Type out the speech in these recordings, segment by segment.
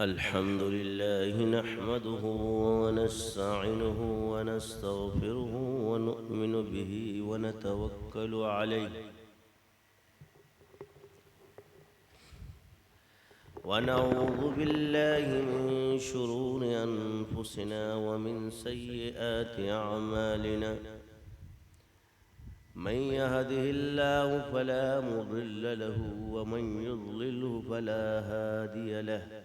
अल्हम्दुलिल्लाह नहमदुहु व नस्तईनुहु व नस्तगफिरुहु व नु'मिनु बिही व नतवक्कलु अलैहि व नऊज़ु बिल्लाहि मिन शुरूरि अनफुसिना व मिन सय्यिआति अअमालिना मन यहदिहिल्लाहु फला मुदिल्ल लहु व मन युद्लिल्हु फला हादिय लहु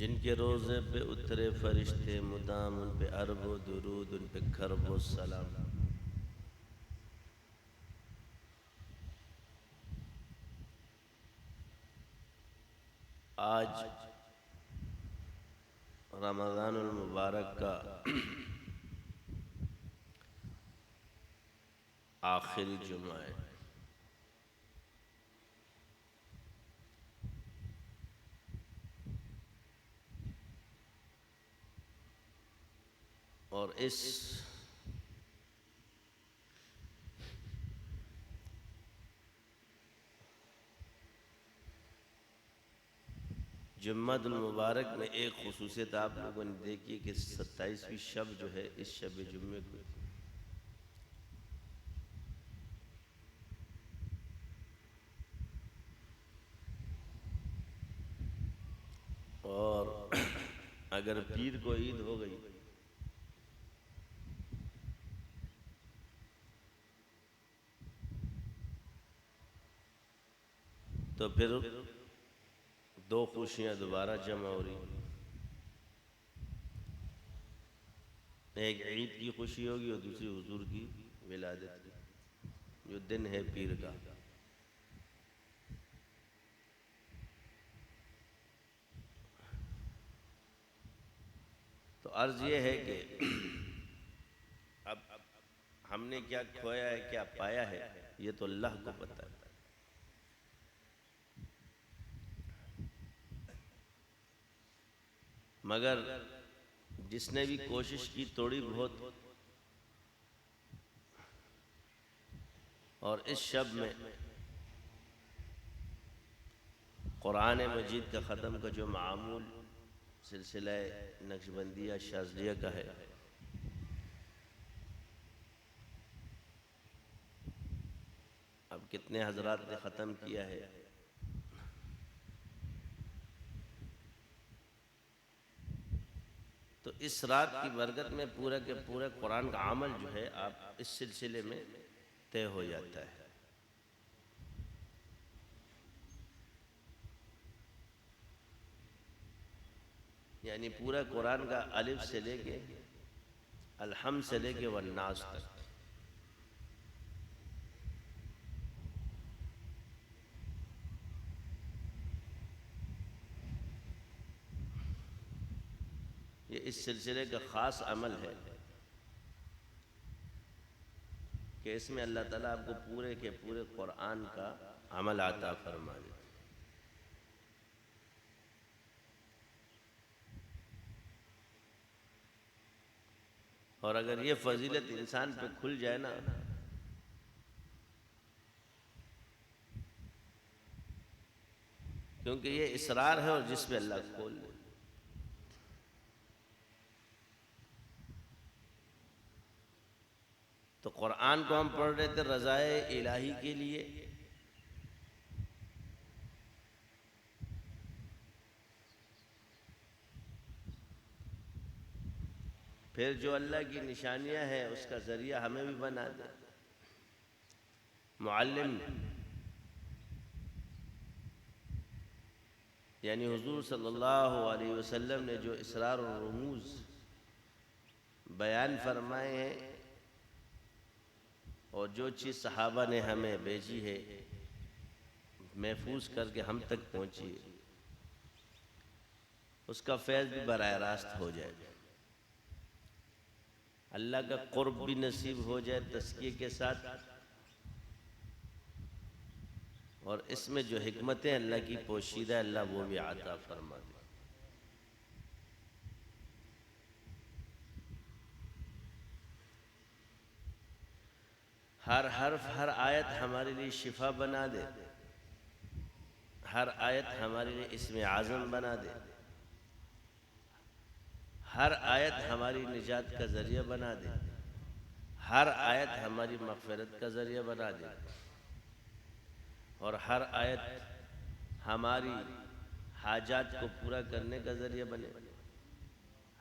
जिनके रोज़े पे उतरे फरिश्ते मुदाम उन पे अरबो दुरूद उन पे खरबो सलाम। आज रमज़ानुल मुबारक का आखिरी जुमा है और इस जुम्मतुल मुबारक में एक खुसूसियत आप लोगों ने देखी कि 27वीं शब जो है इस शब जुम्मे को और अगर पीर को ईद हो गई तो फिर दो खुशियां दोबारा जमा हो रही। एक ईद की खुशी होगी और दूसरी हुजूर की विलादत की, जो दिन है पीर का। तो अर्ज ये है कि अब हमने क्या खोया है क्या पाया है ये तो अल्लाह को पता है। मगर जिसने भी कोशिश की थोड़ी बहुत और इस शब में कुरान मजीद का ख़त्म का जो मामूल सिलसिला नक्शबंदिया शाज़लिया का है, अब कितने हजरात ने ख़त्म किया है। तो इस रात की बरकत में पूरा के पूरा कुरान का अमल जो है आप इस सिलसिले में तय हो जाता है। यानी पूरा कुरान का अलिफ से लेके अलहम्द से लेके वन्नास तक ये इस सिलसिले का ख़ास अमल है कि इसमें अल्लाह ताला आपको पूरे के पूरे कुरान का अमल आता फरमा देता। और अगर ये फजीलत इंसान पे खुल जाए ना, क्योंकि ये इसरार है और जिस पे अल्लाह खोल दे। तो कुरान को हम पढ़ रहे थे रज़ाए इलाही के लिए, फिर जो अल्लाह की निशानियां हैं उसका जरिया हमें भी बना दे। मुअल्लिम यानी हुजूर सल्लल्लाहु अलैहि वसल्लम ने जो इसरार और रमूज बयान फरमाए हैं और जो चीज़ सहाबा ने हमें भेजी है महफूज करके हम तक पहुंची है, उसका फैज़ भी बराह रास्त हो जाए, अल्लाह का कुर्ब भी नसीब हो जाए तज़किये के साथ, और इसमें जो हिकमतें अल्लाह की पोशीदा है अल्लाह वो भी आता फरमा दे। हर हर्फ हर आयत हमारे लिए शिफा बना दे, हर आयत हमारे लिए इसमें आज़म बना दे, हर आयत हमारी निजात का ज़रिया बना दे, हर आयत हमारी मग़फ़िरत का ज़रिया बना दे, और हर आयत हमारी हाजात को पूरा करने का ज़रिया बने,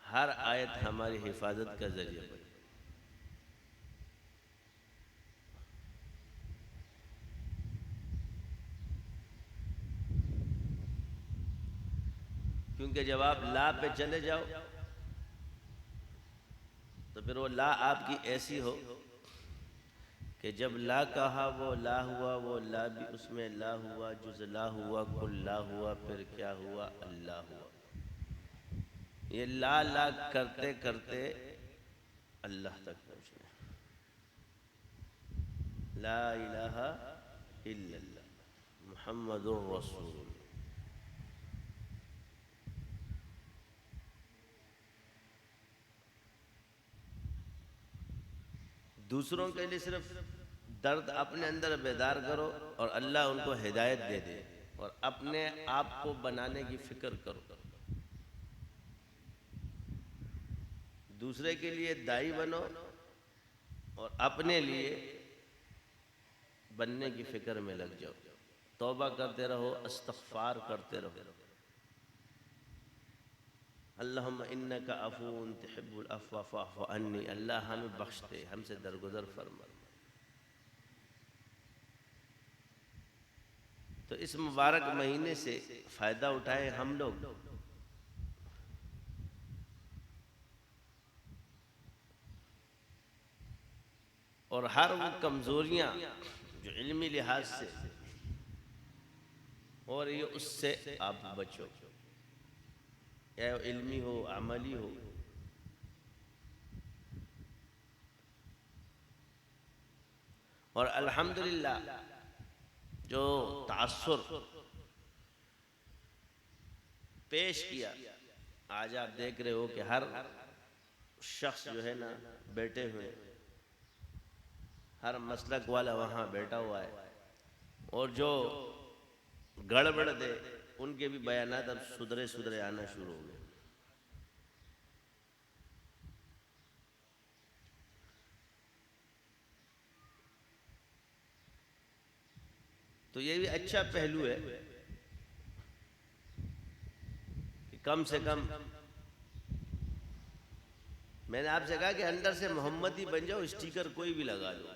हर आयत हमारी हिफाजत का ज़रिया बने। क्योंकि जब आप ला पे चले जाओ तो फिर वो ला आपकी ऐसी हो कि जब ला कहा वो ला हुआ, वो ला भी उसमें ला हुआ, जुज़ ला हुआ, कुल ला हुआ, फिर क्या हुआ, अल्लाह हुआ। ये ला ला करते करते अल्लाह तक पहुँचना। ला इलाहा इल्लल्लाह मुहम्मदुर रसूलुल्लाह। दूसरों के लिए सिर्फ दर्द अपने अंदर बेदार करो और अल्लाह उनको हिदायत दे दे, और अपने आप को बनाने की फिक्र करो। दूसरे के लिए दाई बनो और अपने लिए बनने की फिक्र में लग जाओ। तौबा करते रहो, इस्तग़फ़ार करते रहो। अल्लाहुम्मा इन्नका अफ़ून तुहिब्बुल अफ़्व फ़अफ़ु अन्नी। अल्लाह हमें बख्श दे, हमसे दरगुजर फरमा। तो इस मुबारक महीने से फ़ायदा उठाएं हम लोग, और हर वो कमज़ोरियाँ जो इल्मी लिहाज से हो रही है उससे आप बचो, या इल्मी हो अमली हो। और अल्हम्दुलिल्लाह जो तासुर पेश किया, आज आप देख रहे हो कि हर शख्स जो है ना बैठे हुए, हर मसलक वाला वहाँ बैठा हुआ है, और जो गड़बड़ दे उनके भी बयानात अब सुधरे सुधरे आना शुरू हो गए। तो ये भी अच्छा पहलू है कि कम से कम मैंने आपसे कहा कि अंदर से मोहम्मदी बन जाओ, स्टिकर कोई भी लगा लो,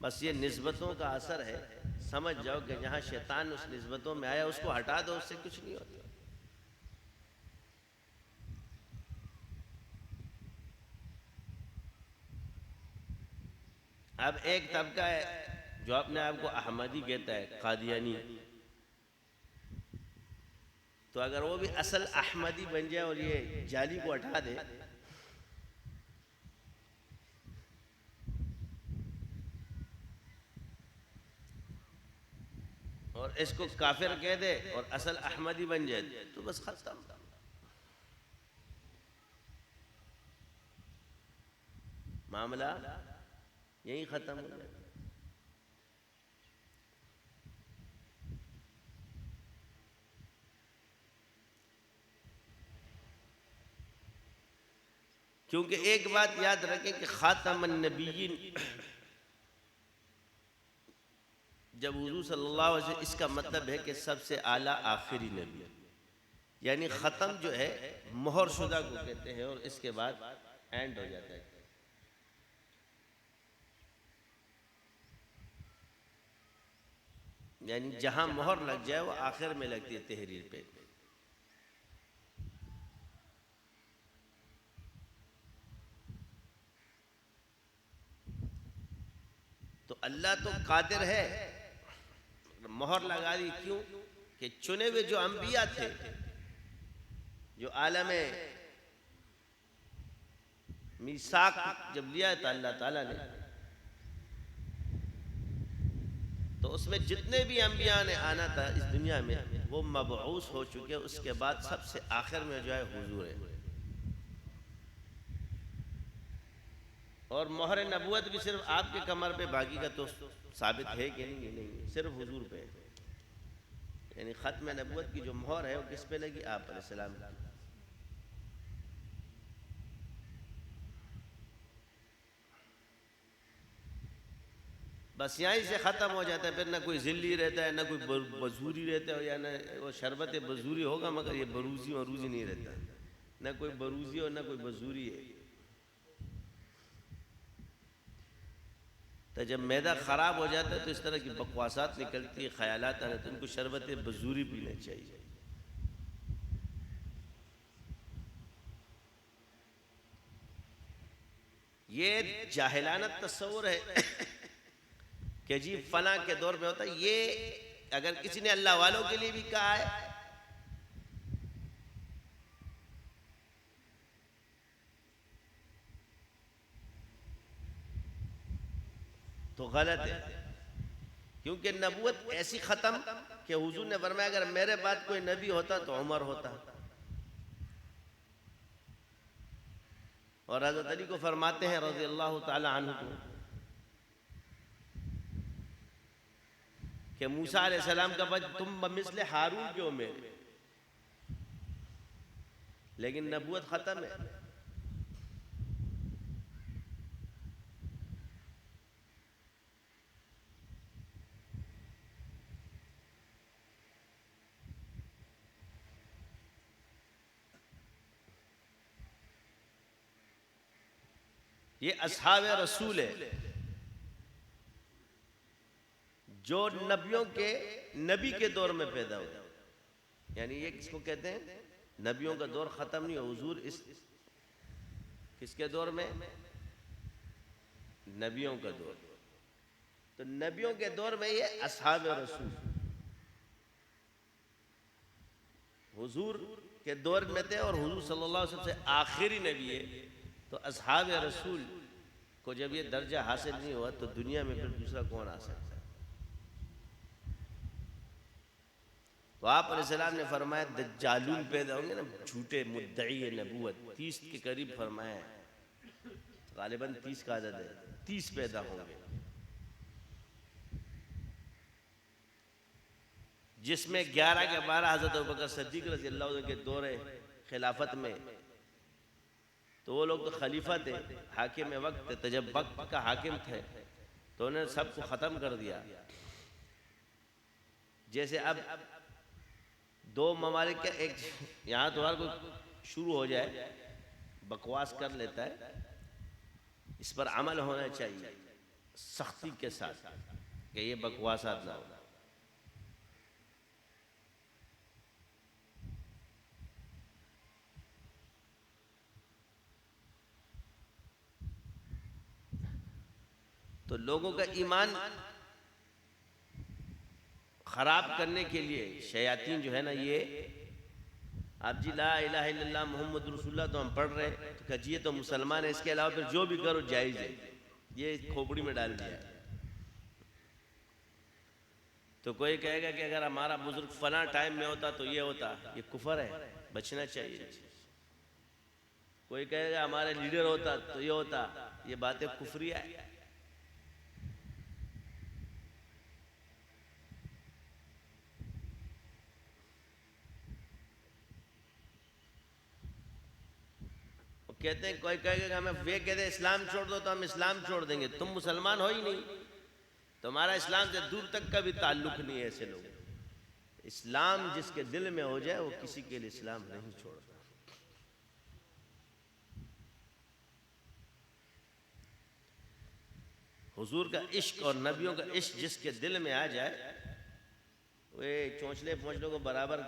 बस ये निस्बतों का असर है। समझ जाओ कि जहां शैतान उस निस्बतों में आया उसको हटा दो, उससे कुछ नहीं होता। अब एक तबका है जो अपने आप को अहमदी कहता है, कादियानी, तो अगर वो भी असल अहमदी बन जाए और ये जाली को हटा दे, और इसको काफिर कह दे और असल अहमदी बन जाए, तो बस खत्म। मामला यहीं ख़त्म हो जाता। क्योंकि एक बात याद रखें कि खातमुन नबिय्यीन जब हुज़ूर सल्लल्लाहु अलैहि वसल्लम, इसका मतलब है कि सबसे आला आखिरी नबी, यानी ख़त्म जो है मोहर शुदा को कहते हैं, और इसके बाद एंड हो जाता है। यानी जहां मोहर लग जाए वो आखिर में लगती है तहरीर पे। तो अल्लाह तो कादिर है, मोहर लगा दी। क्यों? कि चुने हुए जो अंबिया थे, जो आलम मीसाक जब लिया था अल्लाह ताला ने, तो उसमें जितने भी अंबिया ने आना था इस दुनिया में वो मबऊस हो चुके। उसके बाद सबसे आखिर में जो है हुजूर है। और मोहर नबूवत भी सिर्फ आपके कमर पे, बाकी का तो साबित है कि नहीं? नहीं, सिर्फ हुजूर पे। यानी ख़त्म नबूवत की जो मोहर है वो किस पे लगी? आप अलैहिस्सलाम। बस यहीं से ख़त्म हो जाता है। फिर ना कोई ज़िल्ली रहता है, ना कोई बजूरी रहता है, या ना वो शरबत बजूरी होगा, मगर ये बरूजी वरूजी नहीं रहता। ना कोई बरूजी और ना कोई बजूरी है। तो जब मैदा ख़राब हो जाता है तो इस तरह की बकवासात निकलती है, ख्यालात आने, तो उनको शरबत बजूरी पीना चाहिए। ये जाहिलाना तस्वुर है कि जी फला के दौर में होता है। ये अगर किसी ने अल्लाह वालों के लिए भी कहा है तो गलत है। क्योंकि नबूवत ऐसी ख़त्म कि हुजूर ने फरमाया अगर मेरे बाद कोई नबी होता तो उमर होता। और हज़रत अली को फरमाते हैं रज़ी अल्लाह ताला अन्हु को कि मूसा अलैहिस्सलाम का बच तुम बमिस्ले हारून क्यों मेरे, लेकिन नबूवत ख़त्म है। ये असहाब रसूल है जो नबियों के नबी के दौर में पैदा हुए। यानी ये किसको कहते हैं? नबियों का दौर ख़त्म नहीं हो, हुजूर इस किसके दौर में? नबियों का दौर। तो नबियों के दौर में ये असहाब रसूल हुजूर के दौर में थे, और हुजूर सल्लल्लाहु अलैहि वसल्लम से आखिरी नबी है। तो असहाब रसूल को जब ये दर्जा हासिल नहीं हुआ तो दुनिया में फिर दूसरा कौन आ सकता है? तो आप अलैहिस्सलाम ने फरमाया दज्जालून पैदा होंगे ना, झूठे मुद्दई नबूवत, 30 के करीब फरमाया है। गालिबन 30 का आदत है, 30 पैदा होंगे, जिसमें 11 के 12 हज़रत अबू बकर सिद्दीक़ रज़ी अल्लाह अन्हु के दौरे खिलाफत में। तो वो लोग तो खलीफा थे, हाकिम वक्त थे। तो जब वक्त का हाकिम थे तो उन्होंने सबको ख़त्म कर दिया। जैसे अब दो ममालिक का एक यहाँ तो हर कोई शुरू हो जाए बकवास कर लेता है, इस पर अमल होना चाहिए सख्ती के साथ कि ये बकवासात ना हो। तो लोगों का ईमान खराब करने के लिए शयातीन जो है ना, ये आप जी ला इलाहा इल्लल्लाह मुहम्मद रसूलुल्लाह तो हम पढ़ रहे हैं तो कहिए तो मुसलमान है, इसके अलावा फिर जो भी करो जायज़ है, ये खोपड़ी में डाल दिया है। तो कोई कहेगा कि अगर हमारा बुजुर्ग फला टाइम में होता तो ये होता, ये कुफर है, बचना चाहिए। कोई कहेगा हमारे लीडर होता तो ये होता, ये बातें कुफरिया है। कहते हैं कोई कहेगा हमें, वे कहते हैं इस्लाम छोड़ दो तो हम इस्लाम छोड़ देंगे। तुम मुसलमान हो ही नहीं, तुम्हारा इस्लाम से दूर तक का भी ताल्लुक नहीं है। ऐसे लोग, इस्लाम जिसके दिल में हो जाए वो किसी के लिए इस्लाम नहीं छोड़ता। हुजूर का इश्क और नबियों का इश्क जिसके दिल में आ जाए, वे चोंचले पोंचलों को बराबर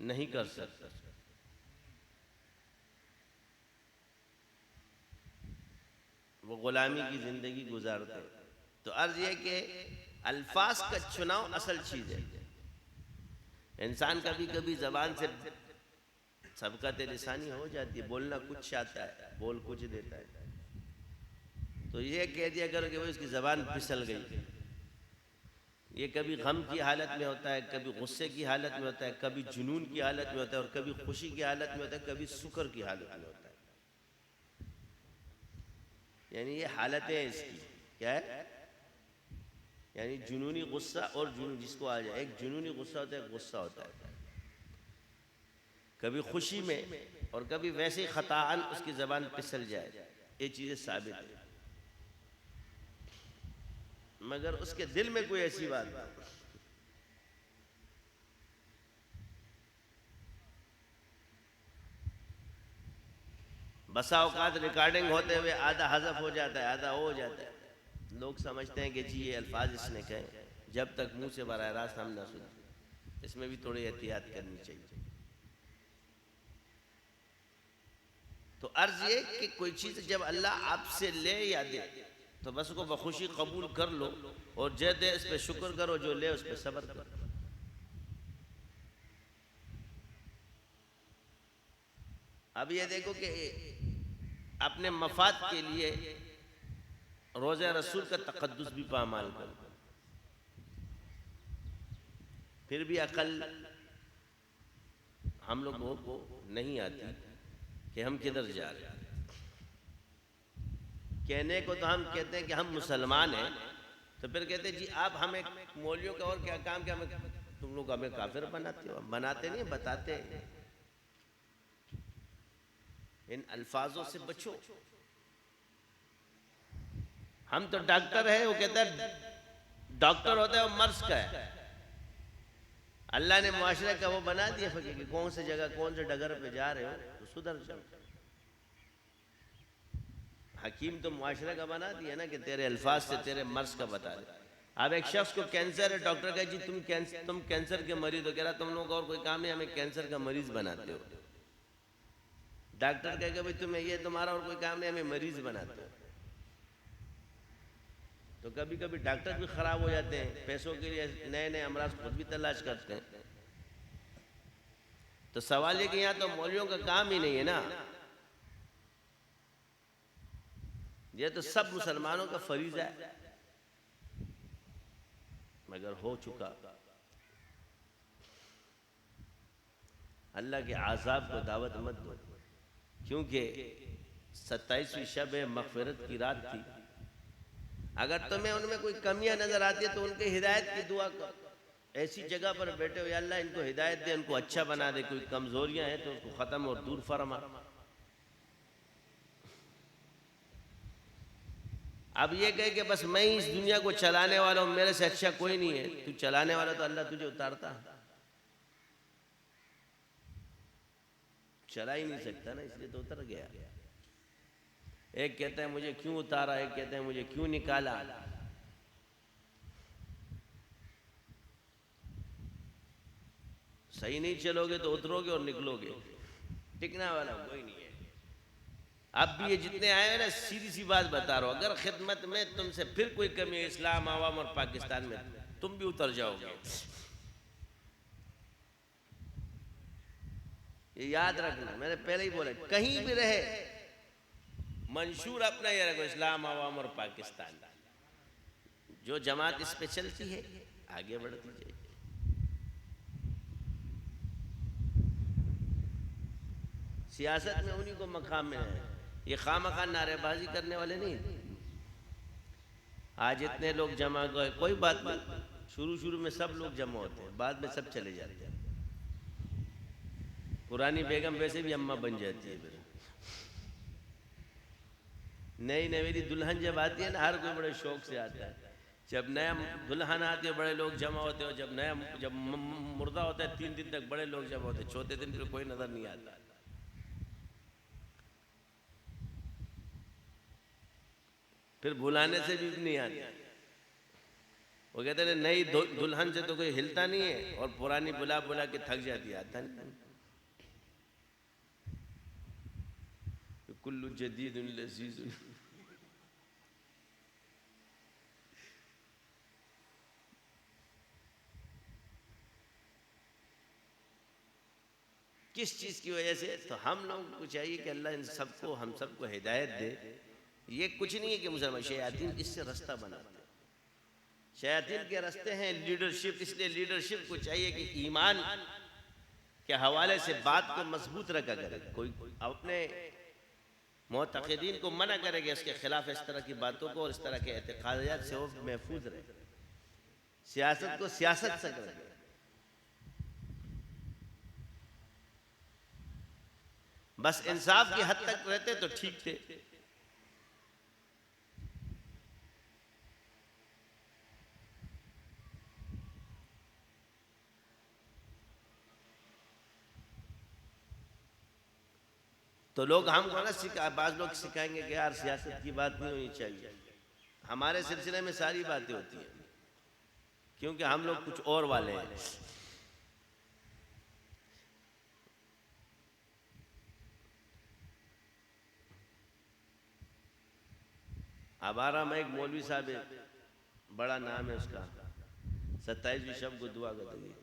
नहीं कर सकता। वो गुलामी की जिंदगी गुजारते हैं। तो अर्ज ये कि अल्फाज का चुनाव असल चीज है। इंसान कभी कभी जबान से सबकत लिसानी हो जाती है, बोलना कुछ आता है, बोल कुछ देता है। तो ये कह दिया करो कि वो इसकी जबान फिसल गई। ये कभी गम की हालत में होता है, कभी गुस्से की हालत में होता है, कभी जुनून की हालत में होता है, और कभी खुशी की हालत में होता है, कभी शुक्र की हालत में होता है। यानी ये हालतें हैं इसकी। क्या है? यानी जुनूनी गुस्सा और जुनून जिसको आ जाए। एक जुनूनी गुस्सा होता है, गुस्सा होता है कभी खुशी में, और कभी वैसे ही खताअन उसकी जबान फिसल जाए। ये चीजें साबित है, मगर उसके दिल में कोई ऐसी बात नहीं। बसा औकात रिकॉर्डिंग होते हुए आधा हज़फ हो जाता है, आधा हो जाता है। लोग समझते हैं कि जी ये अल्फाज इसने कहे, जब तक मुंह से बराह रास्त हम ना सुने। इसमें भी थोड़ी एहतियात करनी चाहिए। तो अर्ज ये कि कोई चीज़ जब अल्लाह आपसे ले या दे तो बस उसको बखुशी कबूल कर लो, और जो दे उस पर शुक्र करो, जो ले उस पर सब्र करो। अब ये देखो कि अपने मफाद के लिए रोज़े रसूल का तक़द्दुस भी पामाल करो, फिर भी अकल हम लोगों को नहीं आती कि हम किधर जा रहे हैं। कहने को तो हम कहते हैं कि हम मुसलमान हैं, तो फिर कहते हैं जी आप हमें मौलवियों का और क्या काम, क्या हमें तुम लोग हमें काफिर बनाते हो। बनाते नहीं, बताते हैं। इन अल्फाजों से बचो। हम तो डॉक्टर है, वो कहता है डॉक्टर होता है वो मर्ज का है। अल्लाह ने मुआशरे का वो बना दिया फकीर कि कौन सी जगह कौन से डगर पे जा रहे हो तो सुधर जाओ। हकीम तो मुआशरे का बना दिया ना कि तेरे अल्फाज से तेरे मर्ज का बता दे। अब एक शख्स को कैंसर है, डॉक्टर कहे जी तुम कैंसर के मरीज हो। कह रहा तुम लोग और कोई काम नहीं, हमें कैंसर का मरीज बनाते हो। डॉक्टर कहेगा भाई तुम्हें ये तुम्हारा और कोई काम नहीं, हमें मरीज बनाते हो। तो कभी कभी डॉक्टर भी खराब हो जाते हैं, पैसों के लिए नए नए अमराज खुद भी तलाश करते हैं। तो सवाल ये कि यहाँ तो मौलवियों का काम ही नहीं है ना, ये तो सब मुसलमानों का फरीज़ा है। मगर हो चुका, अल्लाह के आज़ाब को दावत मत दो, क्योंकि 27वीं शब मग़फ़िरत की रात थी। अगर तुम्हें उनमें कोई कमियां नजर आती है तो उनके हिदायत की दुआ करो। ऐसी जगह पर बैठे हो, या अल्लाह इनको हिदायत दे, उनको अच्छा बना दे। कोई कमजोरियां हैं तो उसको ख़त्म और दूर फरमा। अब ये कहे कि बस मैं ही इस दुनिया को चलाने वाला हूं, मेरे से अच्छा कोई नहीं है। तू चलाने वाला तो अल्लाह तुझे उतारता, चला ही नहीं सकता ना, इसलिए तो उतर गया। एक कहता है मुझे क्यों उतारा, एक कहता है मुझे क्यों निकाला। सही नहीं चलोगे तो उतरोगे और निकलोगे, टिकने वाला कोई नहीं है। अब भी ये जितने आए हैं ना, सीधी सी बात बता रहा हूं, अगर खिदमत में तुमसे फिर कोई कमी है इस्लाम, आवाम और पाकिस्तान में, तुम भी उतर जाओगे। ये याद रखना, मैंने पहले ही बोला, कहीं भी रहे मंशूर अपना ये रखो, इस्लाम, आवाम और पाकिस्तान। जो जमात इस पे चलती है आगे बढ़ती जाएगी। सियासत में उन्हीं को मकाम में है, ये खामखा नारेबाजी करने वाले नहीं। आज इतने लोग जमा गए, कोई बात नहीं, शुरू में सब लोग जमा होते हैं, बाद में सब चले जाते हैं। पुरानी बेगम वैसे भी अम्मा बन जाती है, फिर नई नवेली दुल्हन जब आती है ना, हर कोई बड़े शौक से आता है। जब नया दुल्हन आती है बड़े लोग जमा होते हैं, जब मुर्दा होता है 3 दिन तक बड़े लोग जमा होते हैं, चौथे दिन फिर कोई नजर नहीं आता। फिर बुलाने से भी नहीं आता। वो कहते हैं नई दुल्हन से तो कोई हिलता नहीं है, और पुरानी बुला बुला के थक जाती है, आता नहीं। कुल्लु जदीदुन लजीजुन। किस चीज़ की वजह से? तो हम लोगों को चाहिए कि अल्लाह इन सबको, हम सबको हिदायत दे। ये कुछ नहीं है कि मुसलमान, शयातीन इससे रास्ता बनाते हैं, शयातीन के रास्ते हैं लीडरशिप। इसलिए लीडरशिप को चाहिए कि ईमान के हवाले से बात को मजबूत रखा करे। कोई अपने मुतक़िदीन को मना करेगा इसके खिलाफ इस तरह की बातों को, और इस तरह के एतक़ादात से वो महफूज रहे। सियासत को सियासत से करे, बस इंसाफ की हद तक रहते तो ठीक थे। तो लोग हमको ना बाज़ लोग सिखाएंगे कि यार सियासत की बात नहीं होनी चाहिए। हमारे सिलसिले में सारी बातें होती हैं, क्योंकि हम लोग कुछ और वाले हैं। हमारा में एक मौलवी साहब है, बड़ा नाम है उसका, 27वीं शब को दुआ करते हैं।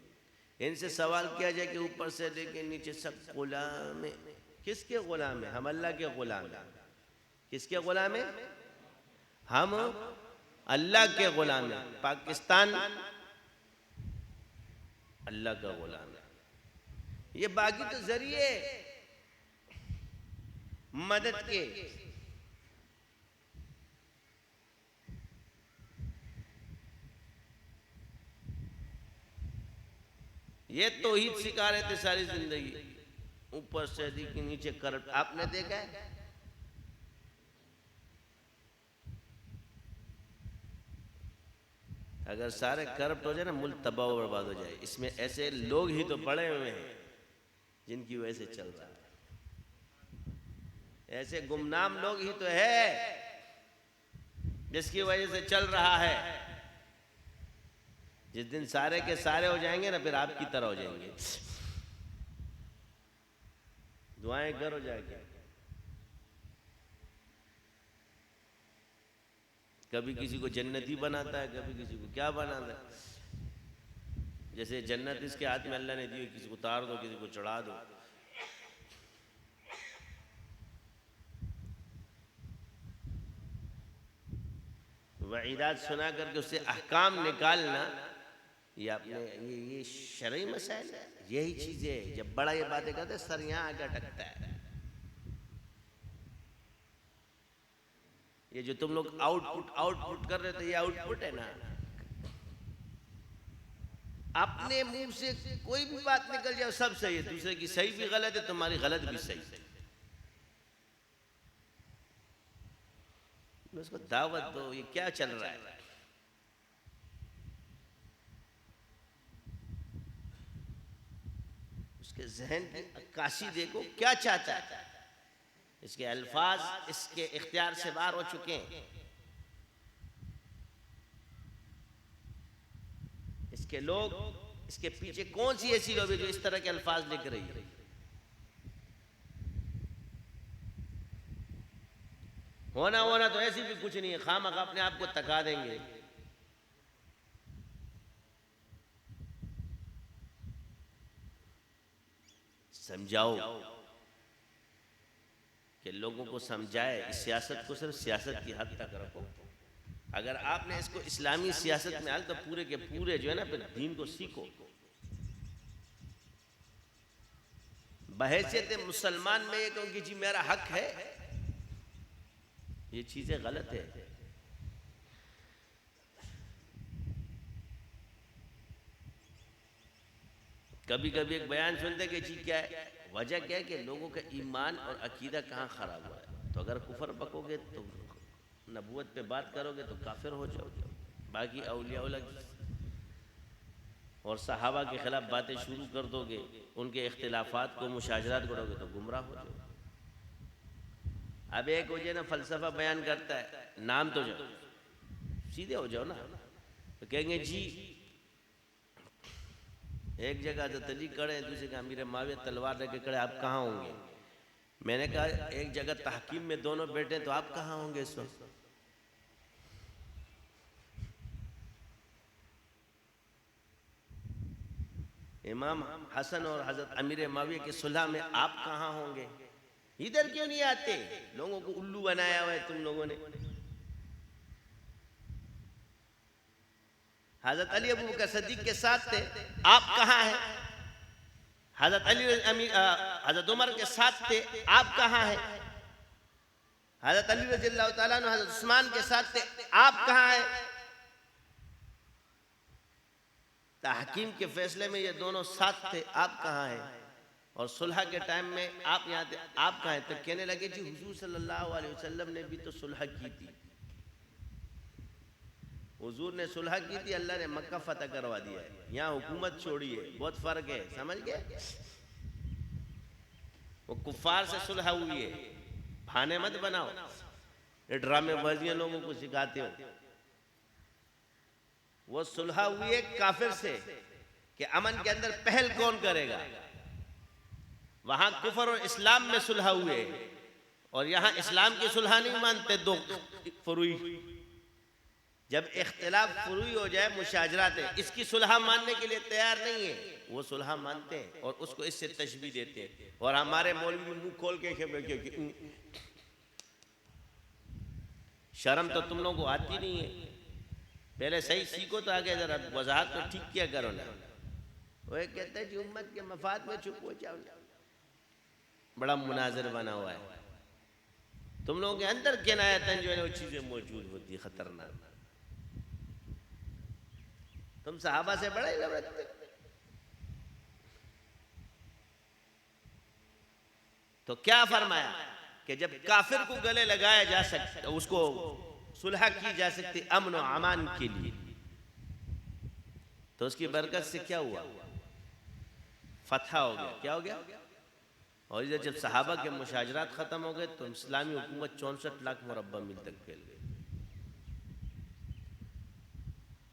इनसे सवाल किया जाए कि ऊपर से लेके नीचे सब गुलाम है, किसके गुलाम है? हम अल्लाह के गुलाम हैं। किसके गुलाम है? हम अल्लाह के गुलाम हैं। पाकिस्तान अल्लाह का गुलाम है। ये बाकी तो जरिए मदद के, ये तौहीद सिखा रहे थे सारी जिंदगी, ऊपर से के नीचे करप्ट। आपने देखा है? अगर सारे करप्ट हो जाए ना, मुल्क तबाह बर्बाद हो जाए। इसमें ऐसे लोग ही तो पड़े हुए हैं जिनकी वजह से चल रहा है। ऐसे गुमनाम लोग ही तो है जिसकी वजह से चल रहा है। जिस दिन सारे के सारे हो जाएंगे ना, फिर आपकी तरह हो जाएंगे, दुआएं घर हो जाएगी। कभी किसी को जन्नती बनाता है, कभी किसी को क्या बनाता है। जैसे जन्नत इसके हाथ में अल्लाह ने दी, किसी को उतार दो, किसी को चढ़ा दो। वईदात सुना करके उससे अहकाम निकालना, ये अपने ये शरई मसाइल है। यही चीजें है, जब बड़ा ये बातें करते सर यहाँ आकर अटकता है। ये जो तुम लोग आउटपुट कर रहे थे, ये आउटपुट है ना। अपने मुंह से कोई भी बात निकल जाए सब सही है, दूसरे की सही भी गलत है, तुम्हारी गलत भी सही है। उसको दावत दो, ये क्या चल रहा है। उसके जहन की अक्कासी देखो, क्या चाहता है। इसके अल्फाज इसके इख्तियार से बाहर हो चुके हैं। इसके लोग, इसके पीछे कौन सी ऐसी लोग हैं जो इस तरह के अल्फाज लिख रही है। होना तो ऐसी भी कुछ नहीं है, खामखा अपने आप को तका देंगे। समझाओ कि लोगों को समझाए। इस सियासत को सिर्फ सियासत की हद तक रखो। अगर आपने इसको इस्लामी सियासत में आल तो पूरे के पूरे जो है ना, फिर दीन को सीखो। बहैसियत मुसलमान में ये कहूँ कि जी मेरा हक है, ये चीजें गलत है। कभी कभी एक बयान सुनते कि जी क्या है, वजह क्या है कि लोगों का ईमान और अकीदा कहाँ खराब हुआ है। तो अगर कुफर बकोगे तो नबूवत पे बात करोगे तो काफिर हो जाओगे, बाकी औलिया और सहाबा के खिलाफ बातें शुरू कर दोगे, उनके इख्तिलाफात को मुशाजरात करोगे तो गुमराह हो जाओगे। अब एक वजह ना फलसफा बयान करता है, नाम तो जाओ सीधे हो जाओ ना। तो कहेंगे जी एक जगह हज़रत अली खड़े हैं, दूसरी जगह अमीर मुआविया तलवार लेके खड़े, आप कहाँ होंगे? मैंने कहा एक जगह तहकीम में दोनों बैठे तो आप कहाँ होंगे इस वक्त? इमाम हसन और हजरत अमीर मुआविया की सुलह में आप कहाँ होंगे? इधर क्यों नहीं आते? लोगों को उल्लू बनाया हुआ है तुम लोगों ने। हजरत अली अबू बकर सिद्दीक के साथ थे, आप कहाँ हैं? हजरत अली हजरत उमर के साथ थे, आप कहाँ हैं? हजरत अली रज़ियल्लाहु ताला अन्हु हजरत उस्मान के साथ थे, आप कहाँ हैं? तहकीम के फैसले में ये दोनों साथ थे, आप कहाँ हैं? और सुलह के टाइम में आप यहाँ थे, आप कहाँ हैं? तो कहने लगे जी हुजूर सल्लल्लाहु अलैहि वसल्लम ने भी तो सुलह की थी, हुजूर ने सुलह की थी, अल्लाह ने मक्का फतह करवा दिया है, यहाँ हुकूमत छोड़ी है, बहुत फर्क है, समझ गए? वो कुफार से सुलह हुई है, बहाने मत बनाओ, ये ड्रामे बाजियां लोगों को सिखाते हो। वो सुलह हुई है काफिर से कि अमन के अंदर पहल कौन करेगा। वहां कुफर और इस्लाम में सुलह हुए और यहाँ इस्लाम की सुलह नहीं मानते दो फुरुई। जब इख्तिलाफ फुरुई हो जाए, मुशाजरात है, इसकी सुलह मानने के लिए तैयार नहीं है, वो सुलह मानते हैं और उसको इससे तशबीह देते हैं। और हमारे मौलवी मुंह खोल के शर्म तो तुम लोगों को आती नहीं है, पहले सही सीखो तो आगे जरा वजाहत तो ठीक किया करो ना। वो कहते हैं जी उम्मत के मफाद में चुप हो जाओ, बड़ा मुनाजिर बना हुआ है। तुम लोगों के अंदर किनायतन जो है वो चीजें मौजूद होती है खतरनाक। तुम सहाबा से बड़ा इल्म रखते। तो क्या फरमाया कि जब काफिर को गले लगाया जा सकता, उसको सुलह की जा सकती अमन और अमान के लिए, तो उसकी बरकत से क्या हुआ? फतह हो गया। क्या हो गया? और इधर जब सहाबा के मुशाजरात खत्म हो गए तो इस्लामी हुकूमत 64 लाख मुरब्बा मील तक फैल गई।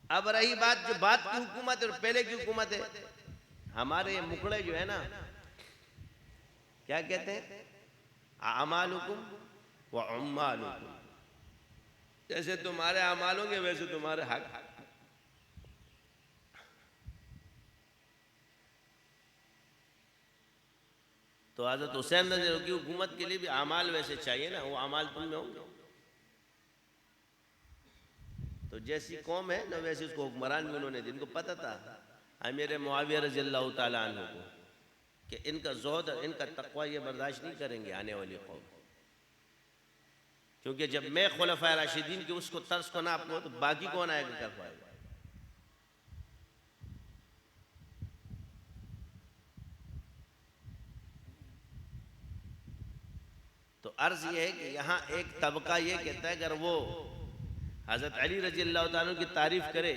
अब रही बात जो बात की हुकूमत और पहले की हुकूमत है, हमारे ये मुखड़े जो है ना, क्या कहते हैं? अमालुकुम व उम्मालुकुम, जैसे तुम्हारे अमाल होंगे वैसे तुम्हारे हक। तो हज़रत हुसैन रज़ियल्लाहु की हुकूमत के लिए भी अमाल वैसे चाहिए ना, वो अमाल तुम में होंगे। तो जैसी कौम है ना वैसे उसको हुक्मरान भी उन्होंने, जिनको पता था अमीर मुआविया रज़ियल्लाहु ताला अन्हु को कि इनका ज़ुहद इनका तक़वा ये बर्दाश्त नहीं करेंगे आने वाली कौम, क्योंकि जब मैं खुलफ़ाए राशिदीन के उसको तर्स को ना अपनाऊं तो बाकी कौन आएगा कर पाएगा। तो अर्ज ये है कि यहाँ एक तबका ये कहता है अगर वो हज़रत अली रज़ियल्लाहु ताला की तारीफ करे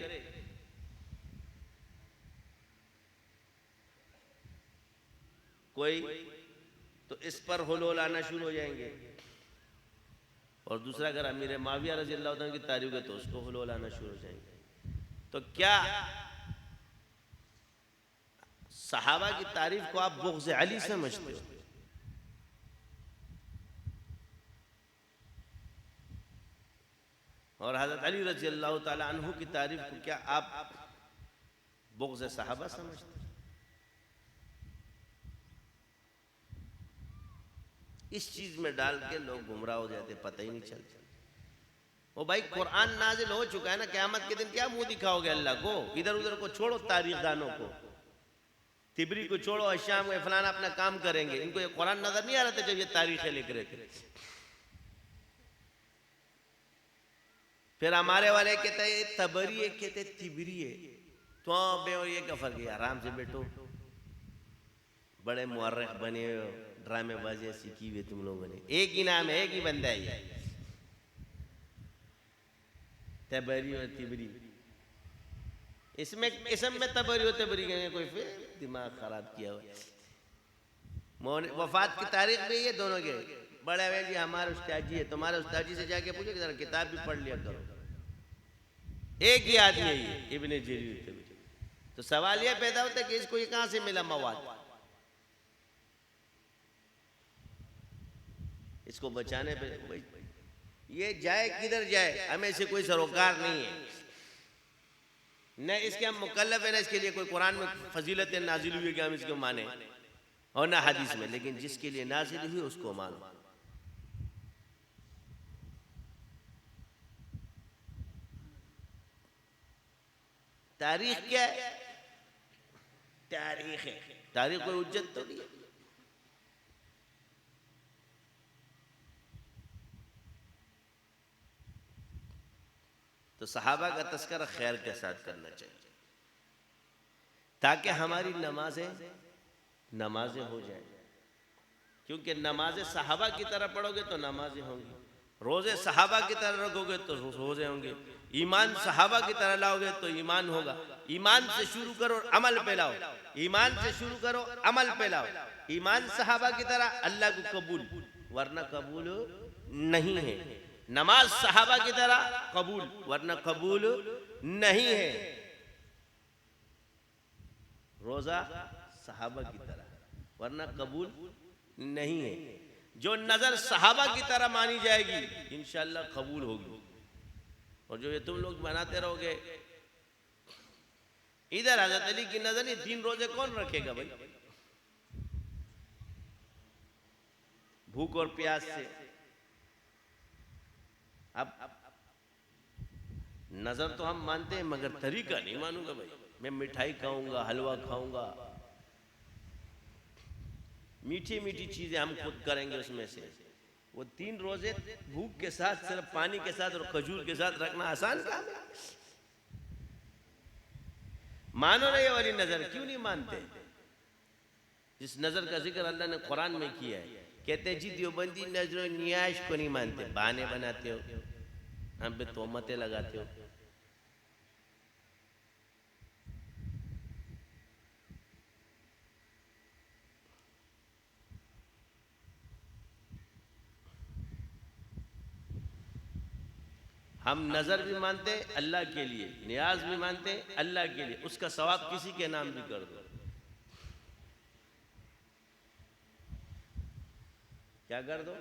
कोई तो इस पर हुलूल आना शुरू हो जाएंगे, और दूसरा अगर अमीर मुआविया रज़ियल्लाहु ताला की तारीफ है तो उसको हुलूल आना शुरू हो जाएंगे। तो क्या सहाबा की तारीफ को आप बुग़्ज़ अली समझते हो? और हज़रत अली रज़ियल्लाहु ताला अन्हु की तारीफ को क्या आप बुग़्ज़ सहाबा समझते हैं? इस चीज में डाल के लोग गुमराह हो जाते, पता ही नहीं चलता। ओ भाई कुरान नाजिल हो चुका है ना, क़यामत के दिन क्या मुंह दिखाओगे अल्लाह को? इधर उधर को छोड़ो, तारीख दानों को तिबरी को छोड़ो और शाम को फलाना अपना काम करेंगे, इनको ये कुरान नजर नहीं आ रहा था जब ये तारीखें लिख रहे थे। फिर हमारे वाले कहते हैं तबरी है, कहते तिबरी है, तो बे और ये क्या फर्क है? आराम से बैठो, बड़े मुअर्रिख बने हो, ड्रामेबाजी सीखी हुई तुम लोगों ने। एक ही नाम है, एक ही बंदा है ये, तबरी और तिबरी। इसमें इसम में तबरी और तिबरी कहेंगे, कोई फिर दिमाग खराब किया हुआ। वफात की तारीख में ये दोनों के बड़े हुए जी हमारे उस्ताद जी है, तुम्हारे उस्ताद जी से जाके पूछो कि जरा किताब भी पढ़ लिया करो। एक ही आदमी है ये इब्ने जरीर तबरी। तो सवाल ये पैदा होता है कि इसको ये कहां से मिला मवाद? इसको बचाने पे ये जाए किधर जाए, हमें से कोई सरोकार नहीं है, न इसके हम मुकल्लफ है, न इसके लिए कोई कुरान में फजीलत नाजिल हुई है कि हम इसको माने, और ना हदीस में। लेकिन जिसके लिए नाजिल हुई उसको मानो। तारीख क्या है? तारीख है, तारीख कोई उज्जत तो नहीं है। तो सहाबा का तस्करा खैर के साथ करना चाहिए ताकि हमारी नमाजें हो जाए। क्योंकि नमाजें सहाबा की तरह पढ़ोगे तो नमाजें होंगी, रोजे सहाबा की तरह रखोगे तो रोजे होंगे, ईमान सहाबा की तरह लाओगे तो ईमान होगा। ईमान से शुरू करो अमल पे लाओ, ईमान से शुरू करो अमल पे लाओ। ईमान सहाबा की तरह, अल्लाह को कबूल, वरना कबूल नहीं है। नमाज सहाबा की तरह कबूल, वरना कबूल नहीं है। रोजा सहाबा की तरह, वरना कबूल नहीं है। जो नजर सहाबा की तरह मानी जाएगी इंशाअल्लाह कबूल होगी। और जो ये तुम लोग बनाते रहोगे इधर हज़रत अली की नजर नहीं, 3 रोजे कौन रखेगा भाई? भूख और प्यास से। अब नजर तो हम मानते हैं मगर तरीका नहीं मानूंगा भाई। मैं मिठाई खाऊंगा, हलवा खाऊंगा, मीठी मीठी चीजें हम खुद करेंगे उसमें से। वो 3 रोजे भूख के साथ, सिर्फ पानी के साथ और खजूर के साथ रखना आसान काम है? मानो ना ये वाली नजर, क्यों नहीं मानते? जिस नजर का जिक्र अल्लाह ने कुरान में किया है, कहते जी देवबंदी नजरों नियाश को नहीं मानते, बहाने बनाते हो, हम पे तोहमतें लगाते हो। हम नजर भी मानते अल्लाह के लिए, नियाज भी मानते अल्लाह के लिए, उसका सवाब किसी के नाम भी कर दो। क्या कर दो?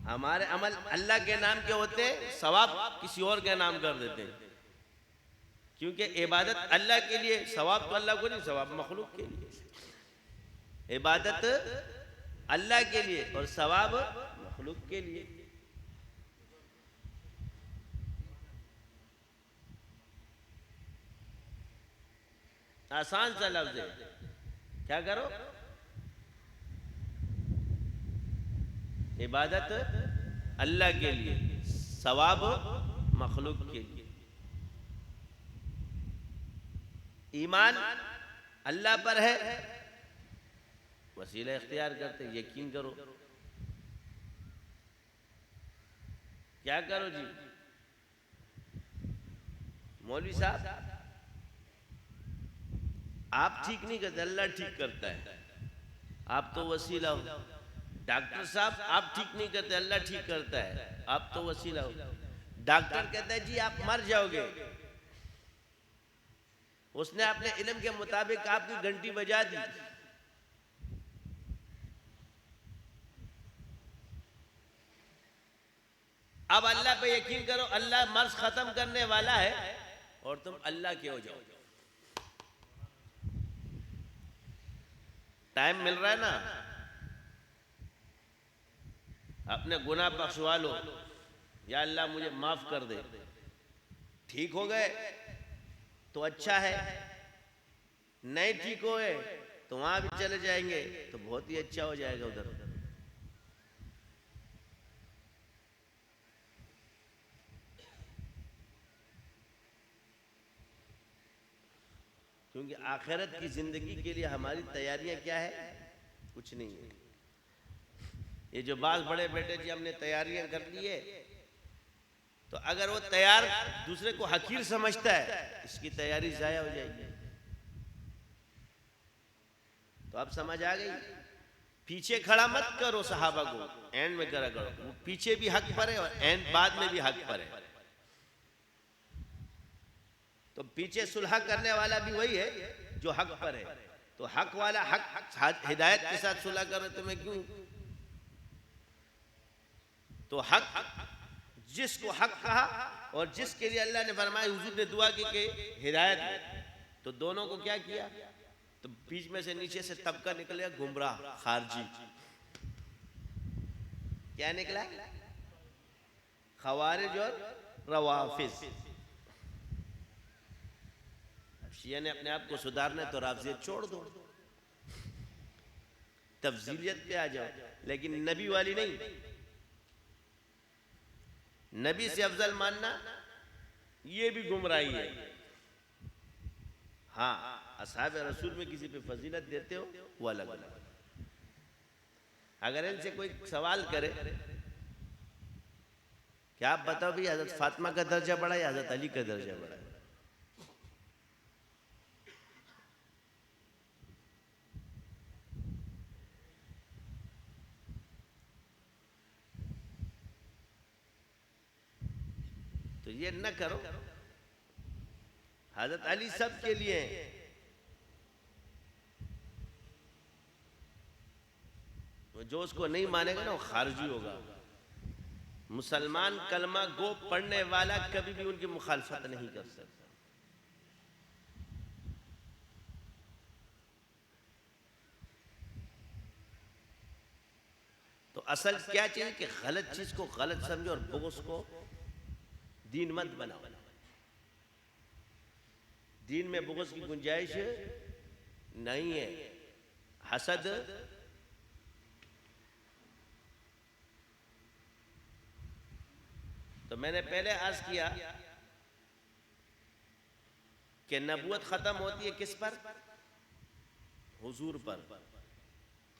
हमारे अमल अल्लाह के नाम के होते, सवाब किसी और के नाम कर देते हैं। क्योंकि इबादत अल्लाह के लिए, सवाब तो अल्लाह को नहीं, सवाब मखलूक के लिए। इबादत अल्लाह के लिए और सवाब मखलूक के लिए। आसान सा लफ्ज है, क्या करो? इबादत अल्लाह के लिए, सवाब मखलूक के लिए। ईमान अल्लाह पर है, वसीला इख्तियार करते, यकीन करो। क्या करो जी? मौलवी साहब आप ठीक नहीं करते, अल्लाह ठीक करता है, आप तो वसीला हो। डॉक्टर साहब आप ठीक नहीं करते, अल्लाह ठीक करता है, आप तो वसीला हो। डॉक्टर कहता है जी आप मर जाओगे, उसने अपने इल्म के मुताबिक आपकी घंटी बजा दी। अब अल्लाह पे यकीन करो, अल्लाह मर्ज खत्म करने वाला है और तुम अल्लाह के हो जाओ। टाइम मिल रहा है ना, अपने गुनाह बख्शवा लो, या अल्लाह मुझे माफ कर दे। ठीक हो गए तो अच्छा है, नहीं ठीक होए तो वहां भी चले जाएंगे तो बहुत ही अच्छा हो जाएगा उधर। क्योंकि आखिरत की जिंदगी के लिए हमारी तैयारियां क्या है? कुछ नहीं है। ये जो बात बड़े बेटे जी हमने तैयारियां कर ली है, तो अगर वो तैयार दूसरे को हकीर समझता है, इसकी तैयारी जाया हो जाएगी। तो अब समझ आ गई? पीछे खड़ा मत करो सहाबा को, एंड में करा करो। वो पीछे भी हक पर है और एंड बाद में भी हक पर है। तो पीछे सुलह करने वाला भी वही है जो हक पर है। तो हक वाला हक हिदायत के साथ सुलह कर रहे, तुम्हें क्यों? तो हक जिसको हक कहा और जिसके लिए अल्लाह ने फरमाया, हुजूर ने दुआ की कि हिदायत, तो दोनों को क्या किया? तो बीच में से नीचे से तबका निकले गुमराह खारजी। क्या निकला? खवारिज और रवाफिज। शिया ने अपने आप को सुधारना तो राफिजियत छोड़ दो, तफजीलियत पे आ जाओ, लेकिन नबी वाली नहीं। नबी से अफजल मानना ये भी गुमराही है। हाँ, असहाब रसूल में किसी पे फजीलत देते हो वो अलग अलग। अगर इनसे कोई सवाल करे कि आप बताओ भी हजरत फातिमा का दर्जा बढ़ा या हजरत अली का दर्जा बढ़ा? तो ये न करो। हजरत अली सब के लिए हैं। जो उसको नहीं मानेगा ना वो खारजी होगा। मुसलमान कलमा गो पढ़ने वाला कभी भी उनकी मुखालफत नहीं कर सकता। तो असल क्या चाहिए कि गलत चीज को गलत समझो और बुग़्ज़ को दीन मत बनाओ। दीन में बुग़्ज़ की गुंजाइश नहीं है। हसद तो मैंने पहले अर्ज किया कि नबूवत खत्म होती है किस पर? हुजूर पर।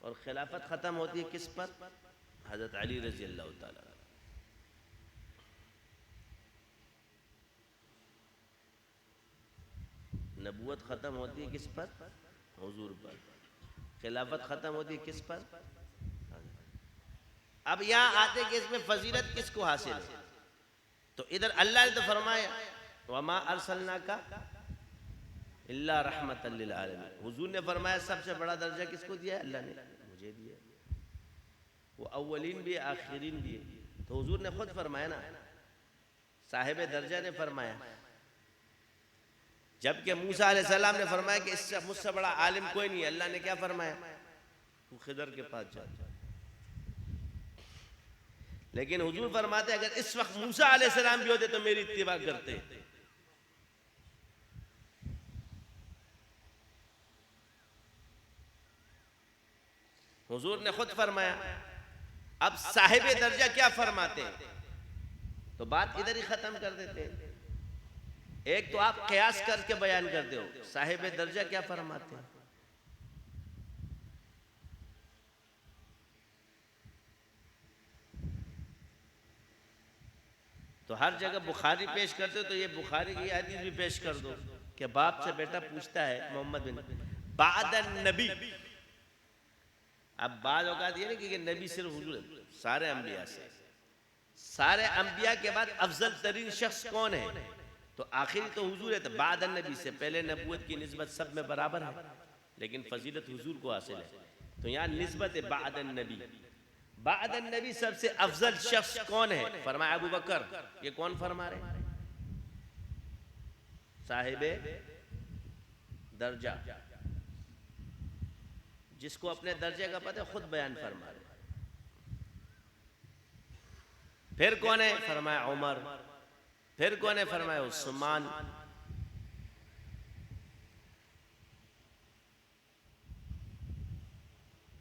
और खिलाफत खत्म होती है किस पर? हजरत अली रज़ी अल्लाह ताला। नबूवत खत्म होती है किस पर? हुजूर पर। खिलाफत खत्म होती है किस पर? अब यहां आते कि इसमें फजीलत किसको हासिल है? तो इधर अल्लाह ने तो फरमाया वमा अरसलनाका इल्ला रहमतल लिल आलमीन। हुजूर ने फरमाया सबसे बड़ा दर्जा किसको दिया है? अल्लाह ने मुझे दिया। वो अव्वलीन भी आखिरीन भी है। तो हुजूर ने खुद फरमाया ना, साहिब दर्जा ने फरमाया, जबकि मूसा अलैहिस्सलाम ने फरमाया कि इससे मुझसे बड़ा आलिम कोई नहीं है। अल्लाह ने क्या फरमाया? तू खिदर के पास जा। लेकिन हुजूर फरमाते अगर इस वक्त मूसा अलैहिस्सलाम भी होते तो मेरी इत्तिबा करते। हुजूर ने खुद फरमाया। अब साहिब दर्जा क्या फरमाते हैं? तो बात इधर ही खत्म कर देते हैं। एक तो आप कयास करके बयान करते हो, साहिब दर्जा क्या फरमाते हैं? तो हर जगह बुखारी पेश करते हो तो ये बुखारी की हदीस भी पेश कर दो कि बाप से बेटा पूछता है मोहम्मद बिन बादन नबी। अब बाद औकात ये नहीं कि नबी सिर्फ हुजूर, सारे अंबिया से, सारे अंबिया के बाद अफजल तरीन शख्स कौन है? तो आखिरी तो हुजूर है। तो बादन नबी से पहले नबूवत की निस्बत सब में बराबर है, लेकिन फजीलत हुजूर को हासिल है। तो यहाँ निस्बत है बादन नबी। बादन नबी सबसे अफजल शख्स कौन है? फरमाया अबू बकर। ये कौन फरमा रहे? साहिबे दर्जा, जिसको अपने दर्जे का पता खुद बयान फरमा रहे। फिर कौन है? फरमाया उमर। फिर कौन है? फरमाया उस्मान।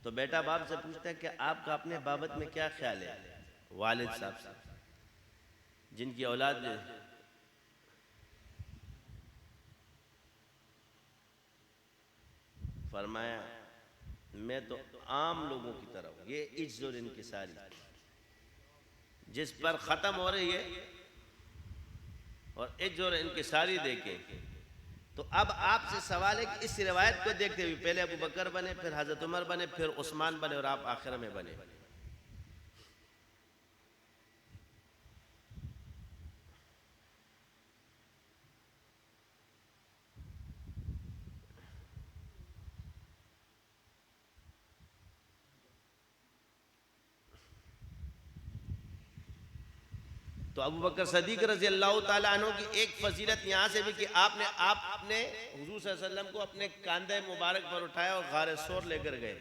तो बेटा बाप से पूछता है कि आपका अपने बाबत में क्या ख्याल है। वालिद साहब से, जिनकी औलाद फरमाया मैं तो आम लोगों की तरह हूं, ये इज्ज़ और इनकिसारी जिस पर ख़त्म हो रही है और इज्ज़ और इनकिसारी देखें। तो अब आपसे सवाल है कि इस रिवायत को देखते हुए पहले अबू बकर बने, फिर हज़रत उमर बने, फिर उस्मान बने और आप आखिर में बने। तो अबू बकर सदीक रज़ी अल्लाह ताला अन्हु की एक फजीलत यहाँ से भी कि आपने हुजूर सल्लल्लाहु अलैहि वसल्लम को अपने कांधे मुबारक पर उठाया और गारे सोर लेकर गए।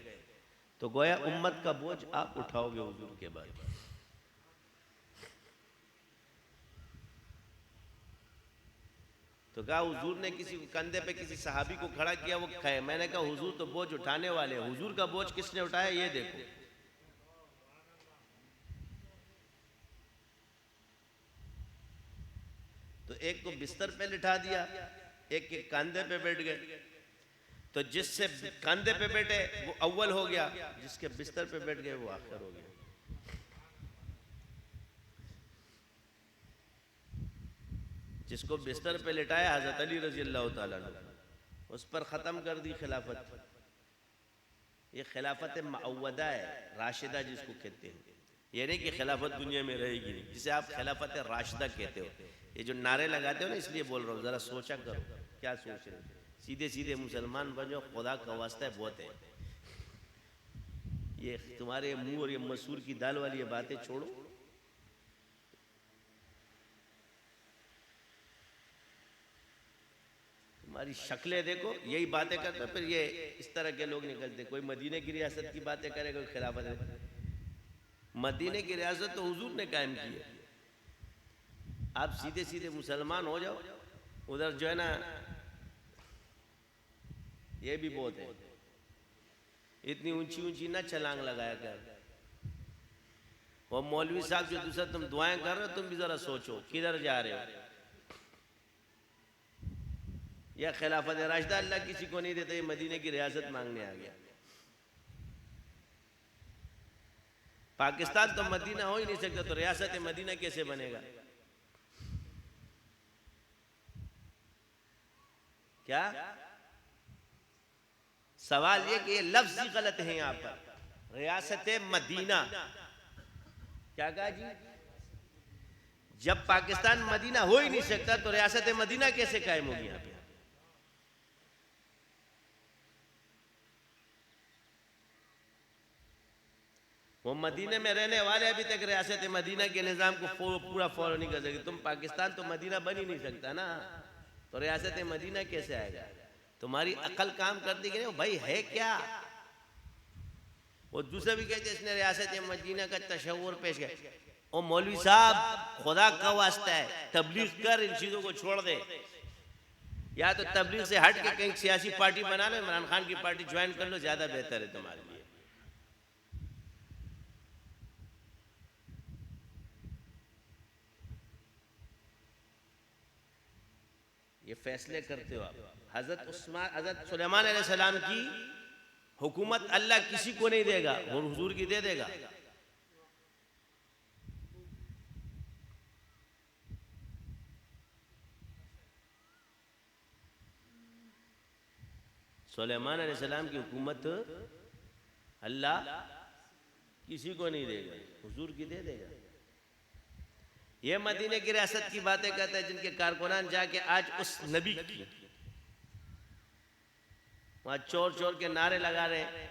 तो गोया उम्मत का बोझ आप उठाओगे हुजूर के बाद। तो कहा हुजूर ने किसी कंधे पे किसी सहाबी को खड़ा किया, वो कहे मैंने कहा हुजूर तो बोझ उठाने वाले, हुजूर का बोझ किसने उठाया ये देखो। तो एक को बिस्तर पे लिटा दिया, एक के कंधे पे बैठ गए। तो जिससे कंधे पे बैठे वो अव्वल हो गया, जिसके बिस्तर पे बैठ गए वो आखिर हो गया। जिसको बिस्तर पे लिटाया हजरत अली रजी अल्लाह ताला अन्हु, उस पर ख़त्म कर दी खिलाफत। ये खिलाफत मुअव्वदा है, राशिदा जिसको कहते हैं। ये नहीं कि खिलाफत दुनिया में रहेगी नहीं, जिसे आप खिलाफत राशिदा कहते हो। ये जो नारे लगाते हो ना, इसलिए बोल रहा हूँ, ज़रा सोचा करो क्या सोच रहे हो। सीधे सीधे मुसलमान बन जाओ, खुदा का वास्ता है बहुत है। ये तुम्हारे मुंह और ये मसूर की दाल वाली ये बातें छोड़ो। तुम्हारी शक्लें देखो, यही बातें करते फिर ये इस तरह के लोग निकलते। कोई मदीने की रियासत की बातें करे, कोई खिलाफत है। मदीने की रियासत तो हुजूर ने कायम की है। आप सीधे सीधे मुसलमान हो जाओ, उधर जो है ना ये भी बहुत है। इतनी ऊंची ऊंची ना छलांग लगाया कर। वो मौलवी साहब जो दूसरा तुम दुआएं कर रहे हो, तुम भी जरा सोचो किधर जा रहे हो। या खिलाफत राशिदा अल्लाह किसी को नहीं देता, ये मदीने की रियासत मांगने आ गया। पाकिस्तान तो मदीना हो ही नहीं सकता, तो रियासत मदीना कैसे बनेगा। क्या सवाल ये कि ये लफ्ज ही गलत है यहां पर। रियासत मदीना क्या कहा जी। जब पाकिस्तान मदीना हो ही नहीं सकता तो रियासत मदीना कैसे कायम होगी यहां पे। वो मदीने में रहने वाले अभी तक रियासत मदीना के निज़ाम को पूरा फॉलो नहीं कर सकते। तुम पाकिस्तान तो मदीना बन ही नहीं सकता ना, तो रियासत मदीना कैसे आएगा। तुम्हारी अकल काम करती कि नहीं भाई है क्या। वो दूसरा भी कहते इसने रियासत मदीना का तशव्वुर पेश किया। ओ मौलवी साहब खुदा का वास्ता है, तबलीग कर, इन चीजों को छोड़ दे। या तो तबलीग से हट के कहीं सियासी पार्टी बना लो, इमरान खान की पार्टी ज्वाइन कर लो, ज्यादा बेहतर है तुम्हारे लिए। ये फैसले करते हो आप। हजरत सुलेमान अलैहिस्सलाम की हुकूमत अल्लाह किसी को नहीं देगा, और हुजूर की दे देगा। सुलेमान अलैहिस्सलाम की हुकूमत अल्लाह किसी को नहीं देगा, हुजूर की दे देगा। ये मदीने की रियासत की बातें कहते हैं जिनके कारकुनान जाके आज उस नबी की वहां चोर चोर के नारे लगा रहे हैं।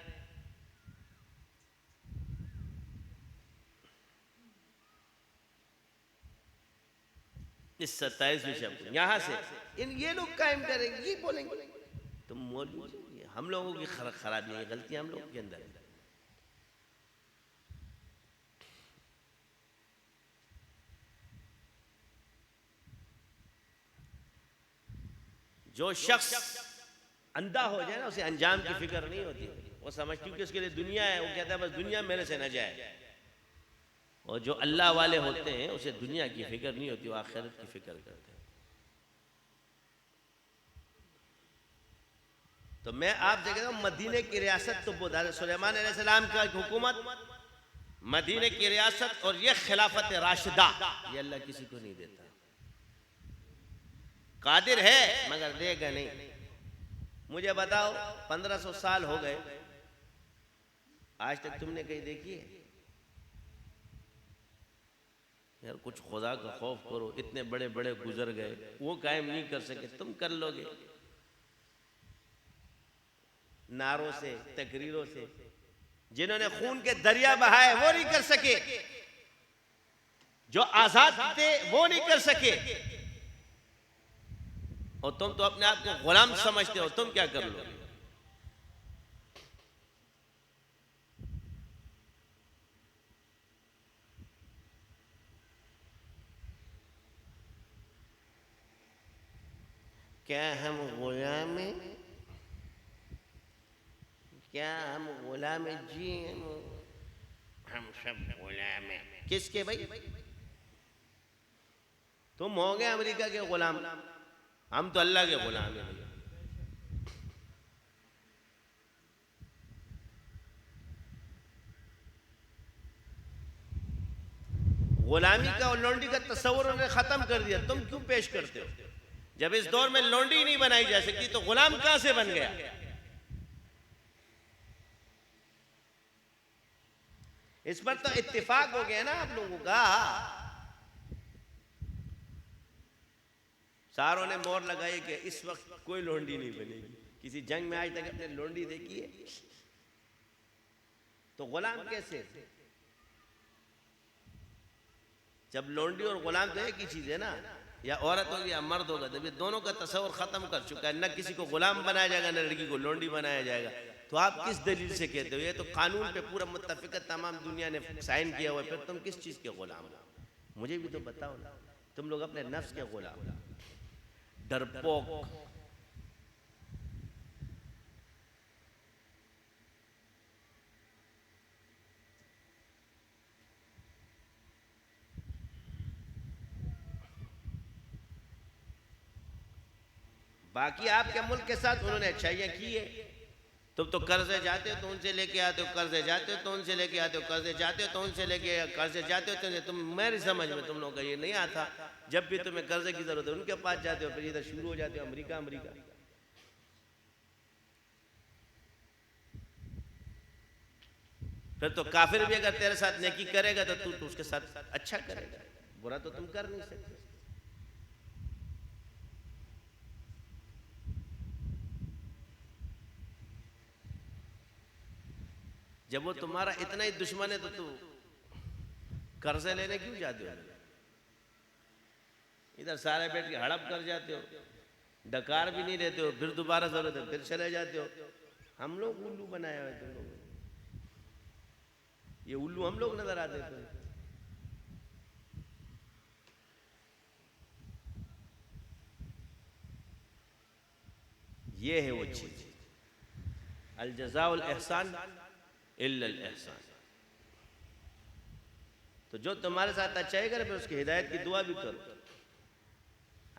इस 27वें शब्द यहां से ये लोग कायम करेंगे, ये बोलेंगे। तुम मौलवी, हम लोगों की खराबी है, गलतियां हम लोगों के अंदर है। जो शख्स अंधा हो जाए ना, उसे अंजाम की फिक्र नहीं होती। वो समझती हूँ कि उसके लिए दुनिया है, वो कहता है बस दुनिया मेरे से न जाए। और जो अल्लाह वाले होते हैं उसे दुनिया की फिक्र नहीं होती, वो आखिरत की फिक्र करते हैं। तो मैं आपसे कहता हूँ मदीने की रियासत तो सुलेमान अलैहिस्सलाम का हुकूमत, मदीने की रियासत और ये खिलाफत राशिदा, ये अल्लाह किसी को नहीं देता। कादिर है मगर देगा नहीं। मुझे बताओ 1500 साल हो गए, आज तक तुमने कहीं देखी है? यार कुछ खुदा का खौफ करो, इतने बड़े बड़े गुजर गए, वो कायम नहीं कर सके, तुम कर लोगे? नारों से, तकरीरों से, जिन्होंने खून के दरिया बहाए वो नहीं कर सके, जो आजाद थे वो नहीं कर सके, और तुम तो अपने आप को गुलाम समझते हो, तुम क्या कर लोगे? क्या हम गुलाम हैं? क्या हम गुलाम जी? हम सब गुलाम हैं। किसके भाई? तुम हो गए अमेरिका के गुलाम, हम तो अल्लाह के गुलाम हैं। गुलामी का और लौंडी का तस्वर उन्होंने खत्म कर दिया, तुम क्यों पेश करते हो? जब इस दौर में लौंडी नहीं बनाई जा सकती तो गुलाम कहां से बन गया? इस पर तो इत्तेफाक हो गया ना आप लोगों का। सारों ने मोहर लगाई कि इस वक्त कोई लौंडी नहीं बनेगी। किसी जंग में आज तक अपने लौंडी देखी है? तो गुलाम कैसे? जब लौंडी और गुलाम तो एक ही चीज है ना, या औरत होगी या मर्द होगा, जब ये दोनों का तस्वर खत्म कर चुका है, न किसी को गुलाम बनाया जाएगा न लड़की को लौंडी बनाया जाएगा, तो आप किस दलील से कहते हो? ये तो कानून पे पूरा मुत्तफिक तमाम दुनिया ने साइन किया हुआ है, फिर तुम किस चीज के गुलाम हो? मुझे भी तो बताओ ना। तुम लोग अपने नफ्स के गुलाम, डरपोक। बाकी आपके मुल्क के साथ उन्होंने अच्छाइयाँ की है। तुम तो कर्जे जाते हो तो उनसे लेके आते हो, कर्जे जाते हो तो उनसे लेके आते हो, कर्जे जाते हो तो उनसे लेके, कर्जे जाते हो तो तुम, मेरी समझ में तुम लोगों का ये नहीं आता। जब भी तुम्हें कर्जे की जरूरत है उनके पास जाते हो, फिर इधर शुरू हो जाते हो अमेरिका अमेरिका। फिर तो काफिर भी अगर तेरे साथ नेकी करेगा तो तू उसके साथ अच्छा करेगा, बुरा तो तुम कर नहीं सकते। जब वो तुम्हारा इतना ही दुश्मन है तो तू कर्जे लेने क्यों जाते हो? इधर सारे बैठ के हड़प कर जाते हो, डकार भी नहीं रहते हो, फिर दोबारा जरूरत है फिर चले जाते हो। हम लोग उल्लू बनाया हुआ है तुम लोग, ये उल्लू हम लोग नजर आते थे। ये है वो चीज, अल जज़ाउल एहसान इल्लल एहसान। तो जो तुम्हारे साथ अच्छाई करे फिर उसकी हिदायत की दुआ भी करो।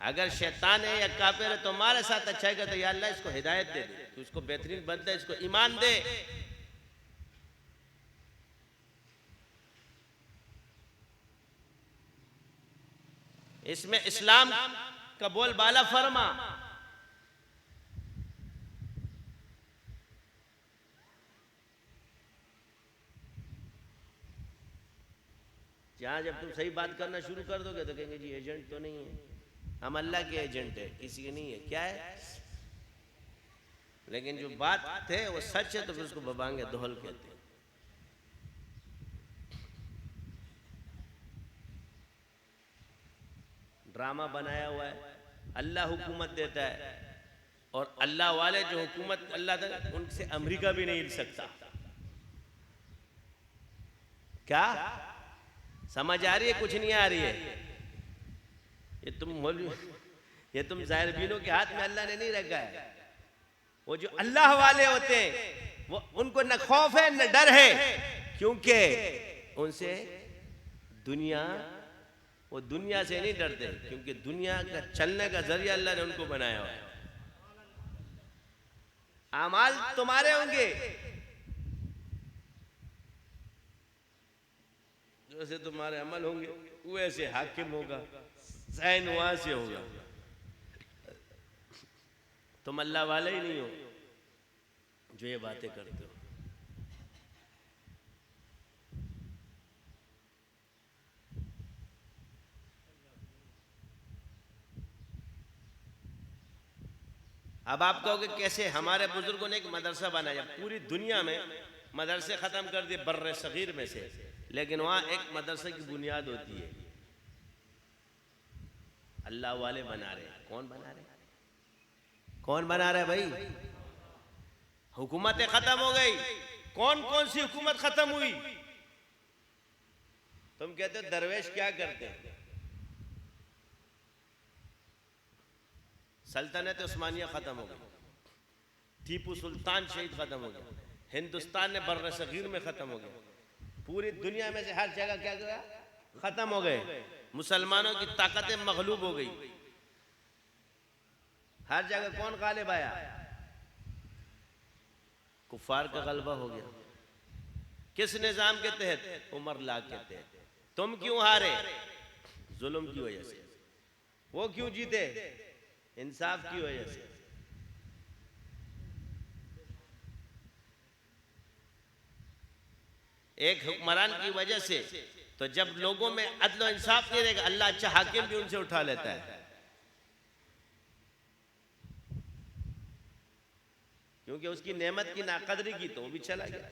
अगर शैतान है या काफिर है तुम्हारे साथ अच्छाई करे तो या अल्लाह इसको हिदायत दे दे, तो इसको बेहतरीन बनता है, इसको ईमान दे। इसमें इस्लाम का बोलबाला फरमा। जहां जब तुम सही बात करना शुरू कर दोगे तो कहेंगे जी एजेंट तो नहीं है, हम अल्लाह के एजेंट है, किसी के नहीं है। क्या है? लेकिन जो बात है वो सच है तो फिर उसको बबांगे दोहल कहते हैं। ड्रामा बनाया हुआ है। अल्लाह हुकूमत देता है और अल्लाह वाले जो हुकूमत अल्लाह उनसे अमेरिका भी नहीं हिल सकता। क्या समझ आ रही है? कुछ नहीं आ रही है। ये तुम जाहिर बीनों के हाथ में अल्लाह ने नहीं रखा है। वो जो अल्लाह वाले होते हैं वो उनको न खौफ है न डर है, क्योंकि उनसे दुनिया, वो दुनिया से नहीं डरते, क्योंकि दुनिया का चलने का जरिया अल्लाह ने उनको बनाया हुआ है। अमाल तुम्हारे होंगे, जैसे तुम्हारे अमल होंगे वैसे हाकिम होगा, सैन वहां से होगा। तुम अल्लाह वाले ही नहीं हो जो ये बातें करते हो। अब आप कहोगे कैसे? हमारे बुजुर्गों ने एक मदरसा बनाया, पूरी दुनिया में मदरसे खत्म कर दिए बर्रे सगीर में से, लेकिन वहां एक मदरसे की बुनियाद होती है, अल्लाह वाले बना रहे। कौन बना रहे? कौन बना रहे भाई? हुकूमतें खत्म हो गई। कौन कौन सी हुकूमत खत्म हुई? तुम कहते हो दरवेश क्या करते हैं? सल्तनत उस्मानिया खत्म हो गई, टीपू सुल्तान शहीद खत्म हो गया, हिंदुस्तान ने बर्र सगीर में खत्म हो गया, पूरी दुनिया में से हर जगह क्या गया? खत्म हो गए। मुसलमानों की ताकतें मगलूब हो गई, हर जगह कौन गालिब आया? कुफार का गलबा हो गया। किस निजाम के तहत? उमर ला के तहत। तुम क्यों हारे? जुल्म की वजह से। वो क्यों जीते? इंसाफ की वजह से। एक हुक्मरान की वजह से, तो जब लोगों में अदल और इंसाफ नहीं रहेगा, अल्लाह अच्छा हाकिम भी उनसे उठा लेता है, क्योंकि उसकी नेमत की नाकदरी की तो वो भी चला गया।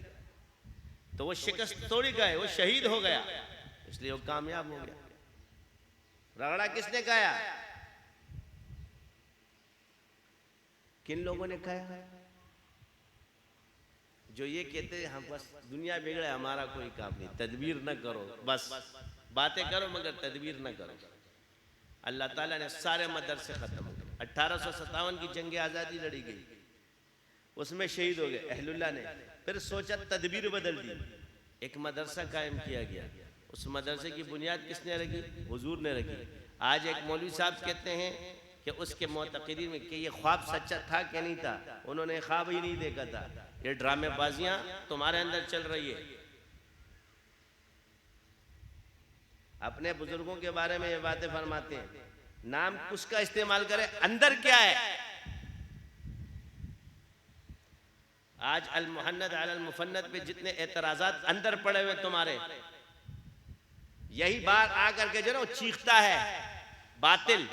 तो वो शिकस्त थोड़ी का है, वो शहीद हो गया, इसलिए वो कामयाब हो गया। रगड़ा किसने खाया? किन लोगों ने खाया? जो ये कहते हैं हम बस दुनिया बिगड़े, हमारा कोई काम नहीं, तदबीर न करो, बस बातें करो मगर तदबीर न करो। अल्लाह ताला ने सारे मदरसे खत्म हो गए। 1857 की जंग आज़ादी लड़ी गई, उसमें शहीद हो गए अहलुल्लाह ने। फिर सोचा तदबीर बदल दी, एक मदरसा कायम किया गया। उस मदरसे की बुनियाद किसने रखी? हुजूर ने रखी। आज एक मौलवी साहब कहते हैं कि उसके मोतक़ीदीन में कि ये ख्वाब सच्चा था कि नहीं था, उन्होंने ख्वाब ही नहीं देखा था। ये ड्रामेबाजियां तुम्हारे अंदर चल रही है। अपने बुजुर्गों के बारे में ये बातें फरमाते हैं, नाम उसका इस्तेमाल करें, अंदर क्या है? आज अल मुहन्नद अल मुफन्नद पे जितने एतराजात अंदर पड़े हुए तुम्हारे, यही बात आकर के जो ना चीखता है बातिल,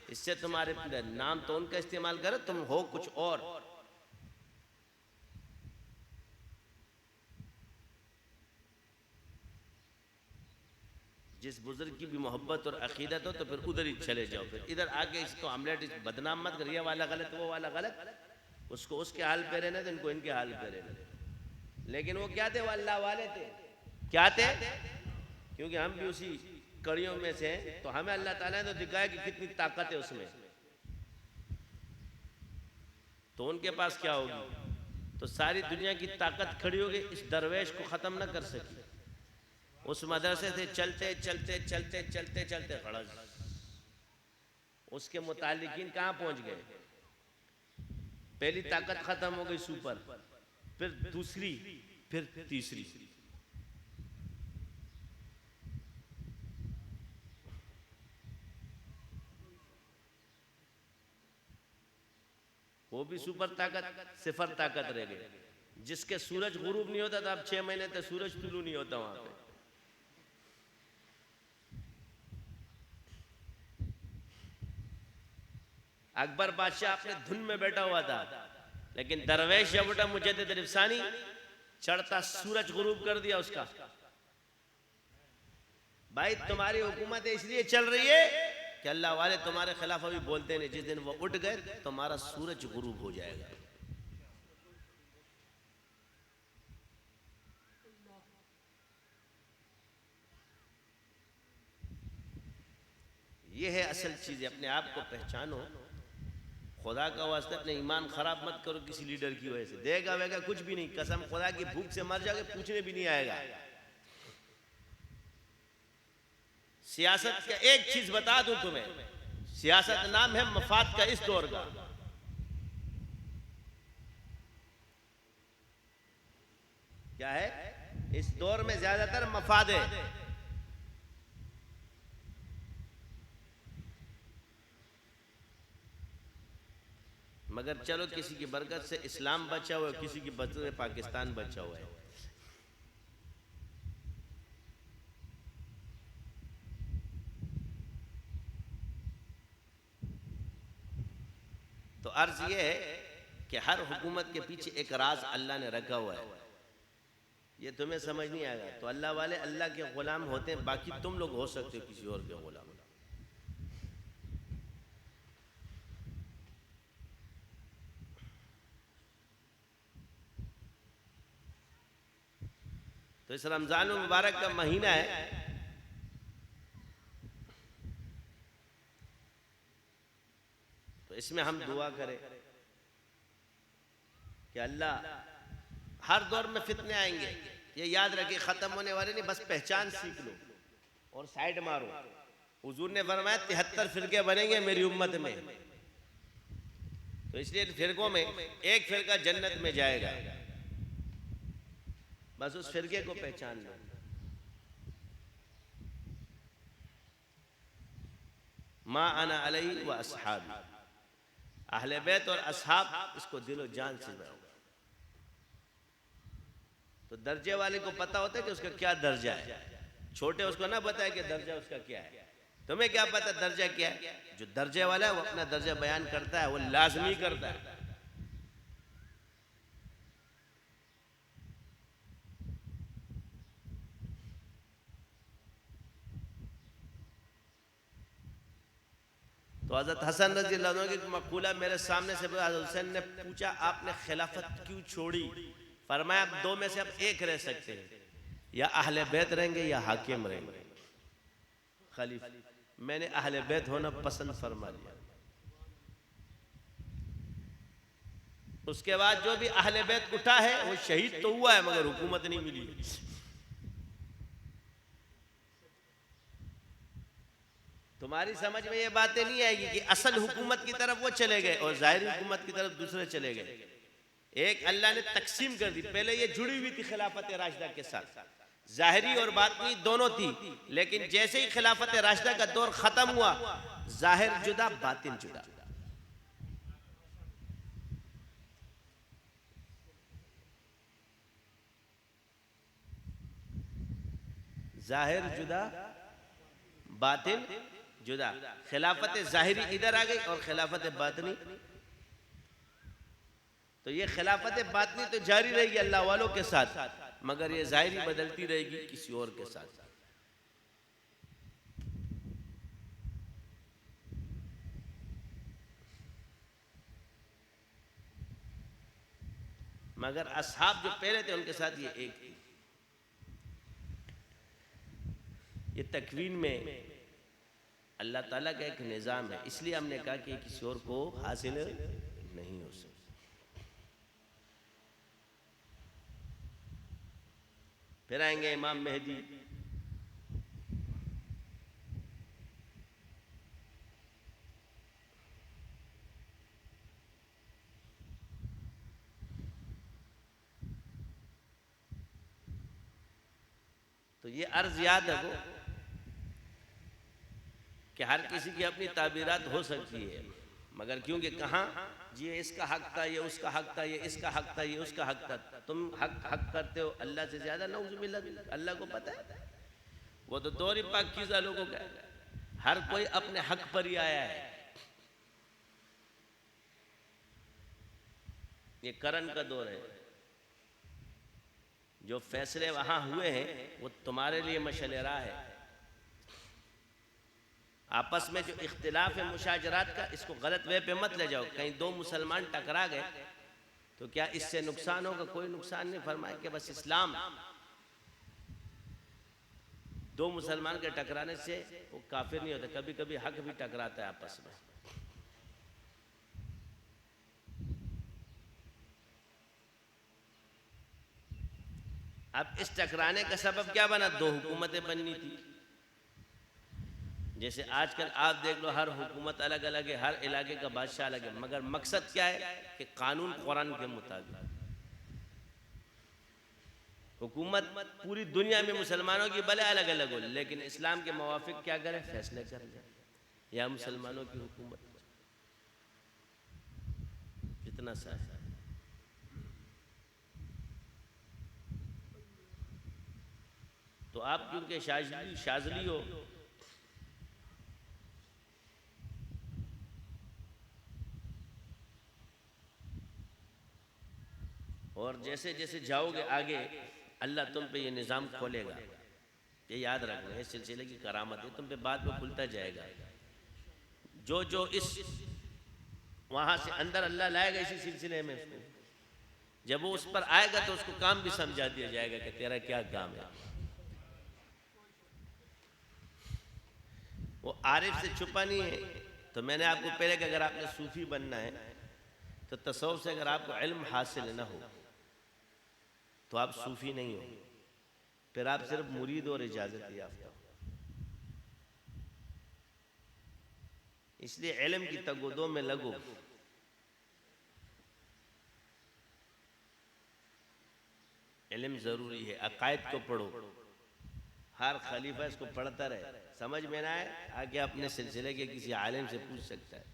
इससे तुम्हारे नाम तो उनका इस्तेमाल करो, तुम हो कुछ और। जिस बुजुर्ग की भी मोहब्बत और अकीदत हो तो फिर उधर ही चले जाओ, फिर इधर आके इसको आमलेट बदनाम मत कर, ये वाला गलत वो वाला गलत, उसको उसके हाल पे रहने, तो इनको इनके हाल पे रहने। लेकिन वो क्या थे? वो अल्लाह वाले थे। क्या थे? क्योंकि हम भी उसी कड़ियों में से हैं, तो हमें अल्लाह ताला ने तो दिखाया कि कितनी ताकत है उसमें, तो उनके पास क्या होगी? तो सारी दुनिया की ताकत खड़ी होगी, इस दरवेश को खत्म न कर सकी। उस मदरसे से चलते चलते चलते चलते चलते खड़ा, उसके मुतालिकीन कहाँ पहुंच गए? पहली ताकत खत्म हो गई सुपर, फिर दूसरी, फिर तीसरी। वो भी सुपर ताकत, सिफर ताकत रह गई। जिसके सूरज गुरूब नहीं होता था, अब 6 महीने तक सूरज तुलू नहीं होता वहां पे। अकबर बादशाह अपने धुन में बैठा हुआ था, लेकिन दरवेश जब उठा मुजद्दिद रिफसानी, चढ़ता सूरज गुरूब कर दिया उसका। भाई तुम्हारी हुकूमत इसलिए चल रही है कि अल्लाह वाले तुम्हारे खिलाफ अभी बोलते नहीं, जिस दिन वो उठ गए तुम्हारा सूरज गुरूब हो जाएगा। ये है असल चीज़। अपने आप को पहचानो, खुदा का वास्ते अपने ईमान खराब मत करो किसी लीडर की वजह से। देगा वेगा कुछ भी नहीं, कसम खुदा की भूख से मर जाओगे, पूछने भी नहीं आएगा। सियासत का एक चीज बता दूं तुम्हें, सियासत नाम है मफाद का इस दौर का। क्या है? इस दौर में ज्यादातर मफाद है। मगर चलो किसी की बरकत से इस्लाम बचा हुआ है, किसी की बरकत से पाकिस्तान बचा हुआ है। तो अर्ज ये है कि हर हुकूमत के पीछे एक राज अल्लाह ने रखा हुआ है, ये तुम्हें समझ नहीं आएगा। तो अल्लाह वाले अल्लाह के गुलाम होते हैं, बाकी तुम लोग हो सकते हो किसी और के गुलाम। तो इस रमजान मुबारक का महीना है, तो इसमें हम दुआ करें कि अल्लाह, हर दौर में फितने आएंगे, ये याद रखिए, खत्म होने वाले नहीं, बस पहचान सीख लो और साइड मारो। हुजूर ने फरमाया 73 फिरके बनेंगे मेरी उम्मत में, तो इसलिए फिरकों में एक फिरका जन्नत में जाएगा, बस उस फिरके को पहचान लो। मा अना अलैहि व अस्हाबी, अहले बैत और असहाब, इसको दिलो जान से बनाओ। तो दर्जे वाले को पता होता है कि उसका क्या दर्जा है, छोटे उसको ना पता है कि दर्जा उसका क्या है। तुम्हें क्या पता दर्जा क्या है? जो दर्जे वाला है वो अपना दर्जा बयान करता है, वो लाजमी करता है। तो हज़रत हसन रज़ी अल्लाह अन्हु की मक़ूला मेरे सामने से हज़रत हुसैन ने पूछा, आपने खिलाफत क्यों छोड़ी? फरमाया, अब दो में से अब एक रह सकते हैं, या अहले बैत रहेंगे या हाकिम रहेंगे, खलीफा। मैंने अहले बैत होना पसंद फरमा लिया। उसके बाद जो भी अहले बैत उठा है वो शहीद तो हुआ है, मगर हुकूमत नहीं मिली। तुम्हारी समझ में ये बातें नहीं आएगी कि असल हुकूमत की तरफ वो चले गए और जाहिर हुकूमत की तरफ दूसरे चले गए। एक अल्लाह ने तकसीम कर दी। पहले ये जुड़ी हुई थी खिलाफत राशिदा के साथ, जाहिरी और बातिनी दोनों थी, लेकिन जैसे ही खिलाफत राशिदा का दौर खत्म हुआ, जाहिर जुदा बातिन जुदा। जाहिर जुदा बातिन जुदा। खिलाफत जाहिरी इधर आ गई और खिलाफत बातिनी, तो ये खिलाफत बातिनी तो जारी रहेगी अल्लाह वालों के साथ, मगर ये जाहिरी बदलती रहेगी किसी और के साथ। मगर असहाब जो पहले थे उनके साथ ये एक थी। ये तकवीन में अल्लाह ताला का एक निज़ाम है, इसलिए हमने कहा कि किसी और को हासिल नहीं हो सकता। फिर आएंगे इमाम मेहदी, तो ये अर्ज याद रखो कि हर किसी की अपनी ताबीरात हो सकती है, मगर क्योंकि कहाँ जी ये इसका हक था, ये उसका हक था, ये इसका हक था, ये उसका हक था। तुम हक करते हो अल्लाह से ज्यादा, नऊजुबिल्लाह, अल्लाह को पता है। वो तो दौर ही पाकीज़ा लोगों का, हर कोई अपने हक पर ही आया है। ये करन का दौर है, जो फैसले वहां हुए हैं वो तुम्हारे लिए मशअल राह है। आपस में जो इख्तिलाफ है मुशाजरात का, इसको गलत वे पे मत ले जाओ। कहीं दो मुसलमान टकरा गए तो क्या इससे नुकसान होगा? कोई नुकसान नहीं। फरमाया कि बस इस्लाम, दो मुसलमान के टकराने से वो काफिर नहीं होता, कभी कभी हक भी टकराता है आपस में। अब इस टकराने का सबब क्या बना? दो हुकूमतें बननी थी। जैसे आजकल आप देख लो, हर हुकूमत अलग अलग है, हर इलाके का बादशाह अलग है, मगर मकसद क्या है कि कानून कुरान के मुताबिक। हुकूमत पूरी दुनिया में मुसलमानों की भले अलग अलग हो, लेकिन इस्लाम के मुवाफिक क्या करे? फैसले कर ले, या मुसलमानों की हुकूमत। कितना सा है। तो आप क्योंकि शाजली हो, और जैसे जैसे जाओगे आगे अल्लाह तुम पे ये निज़ाम खोलेगा। ये याद रखना, इस सिलसिले की करामत है, तुम पे बाद में खुलता जाएगा। जो जो इस वहाँ से अंदर अल्लाह लाएगा इसी सिलसिले में उसको, जब वो उस पर आएगा तो उसको काम भी समझा दिया जाएगा कि तेरा क्या काम है। वो आरिफ से छुपा नहीं है। तो मैंने आपको पहले कि अगर आपने सूफी बनना है तो तसव्वुफ से अगर आपको इल्म हासिल न हो तो आप सूफी नहीं हो, फिर आप सिर्फ मुरीद और इजाजत याफ्ता हो। इसलिए इल्म की तगोदों में लगो। इल्म जरूरी है। अकायद को पढ़ो, हर खलीफा इसको पढ़ता रहे, समझ में ना आए आगे अपने सिलसिले के किसी आलिम से पूछ सकता है।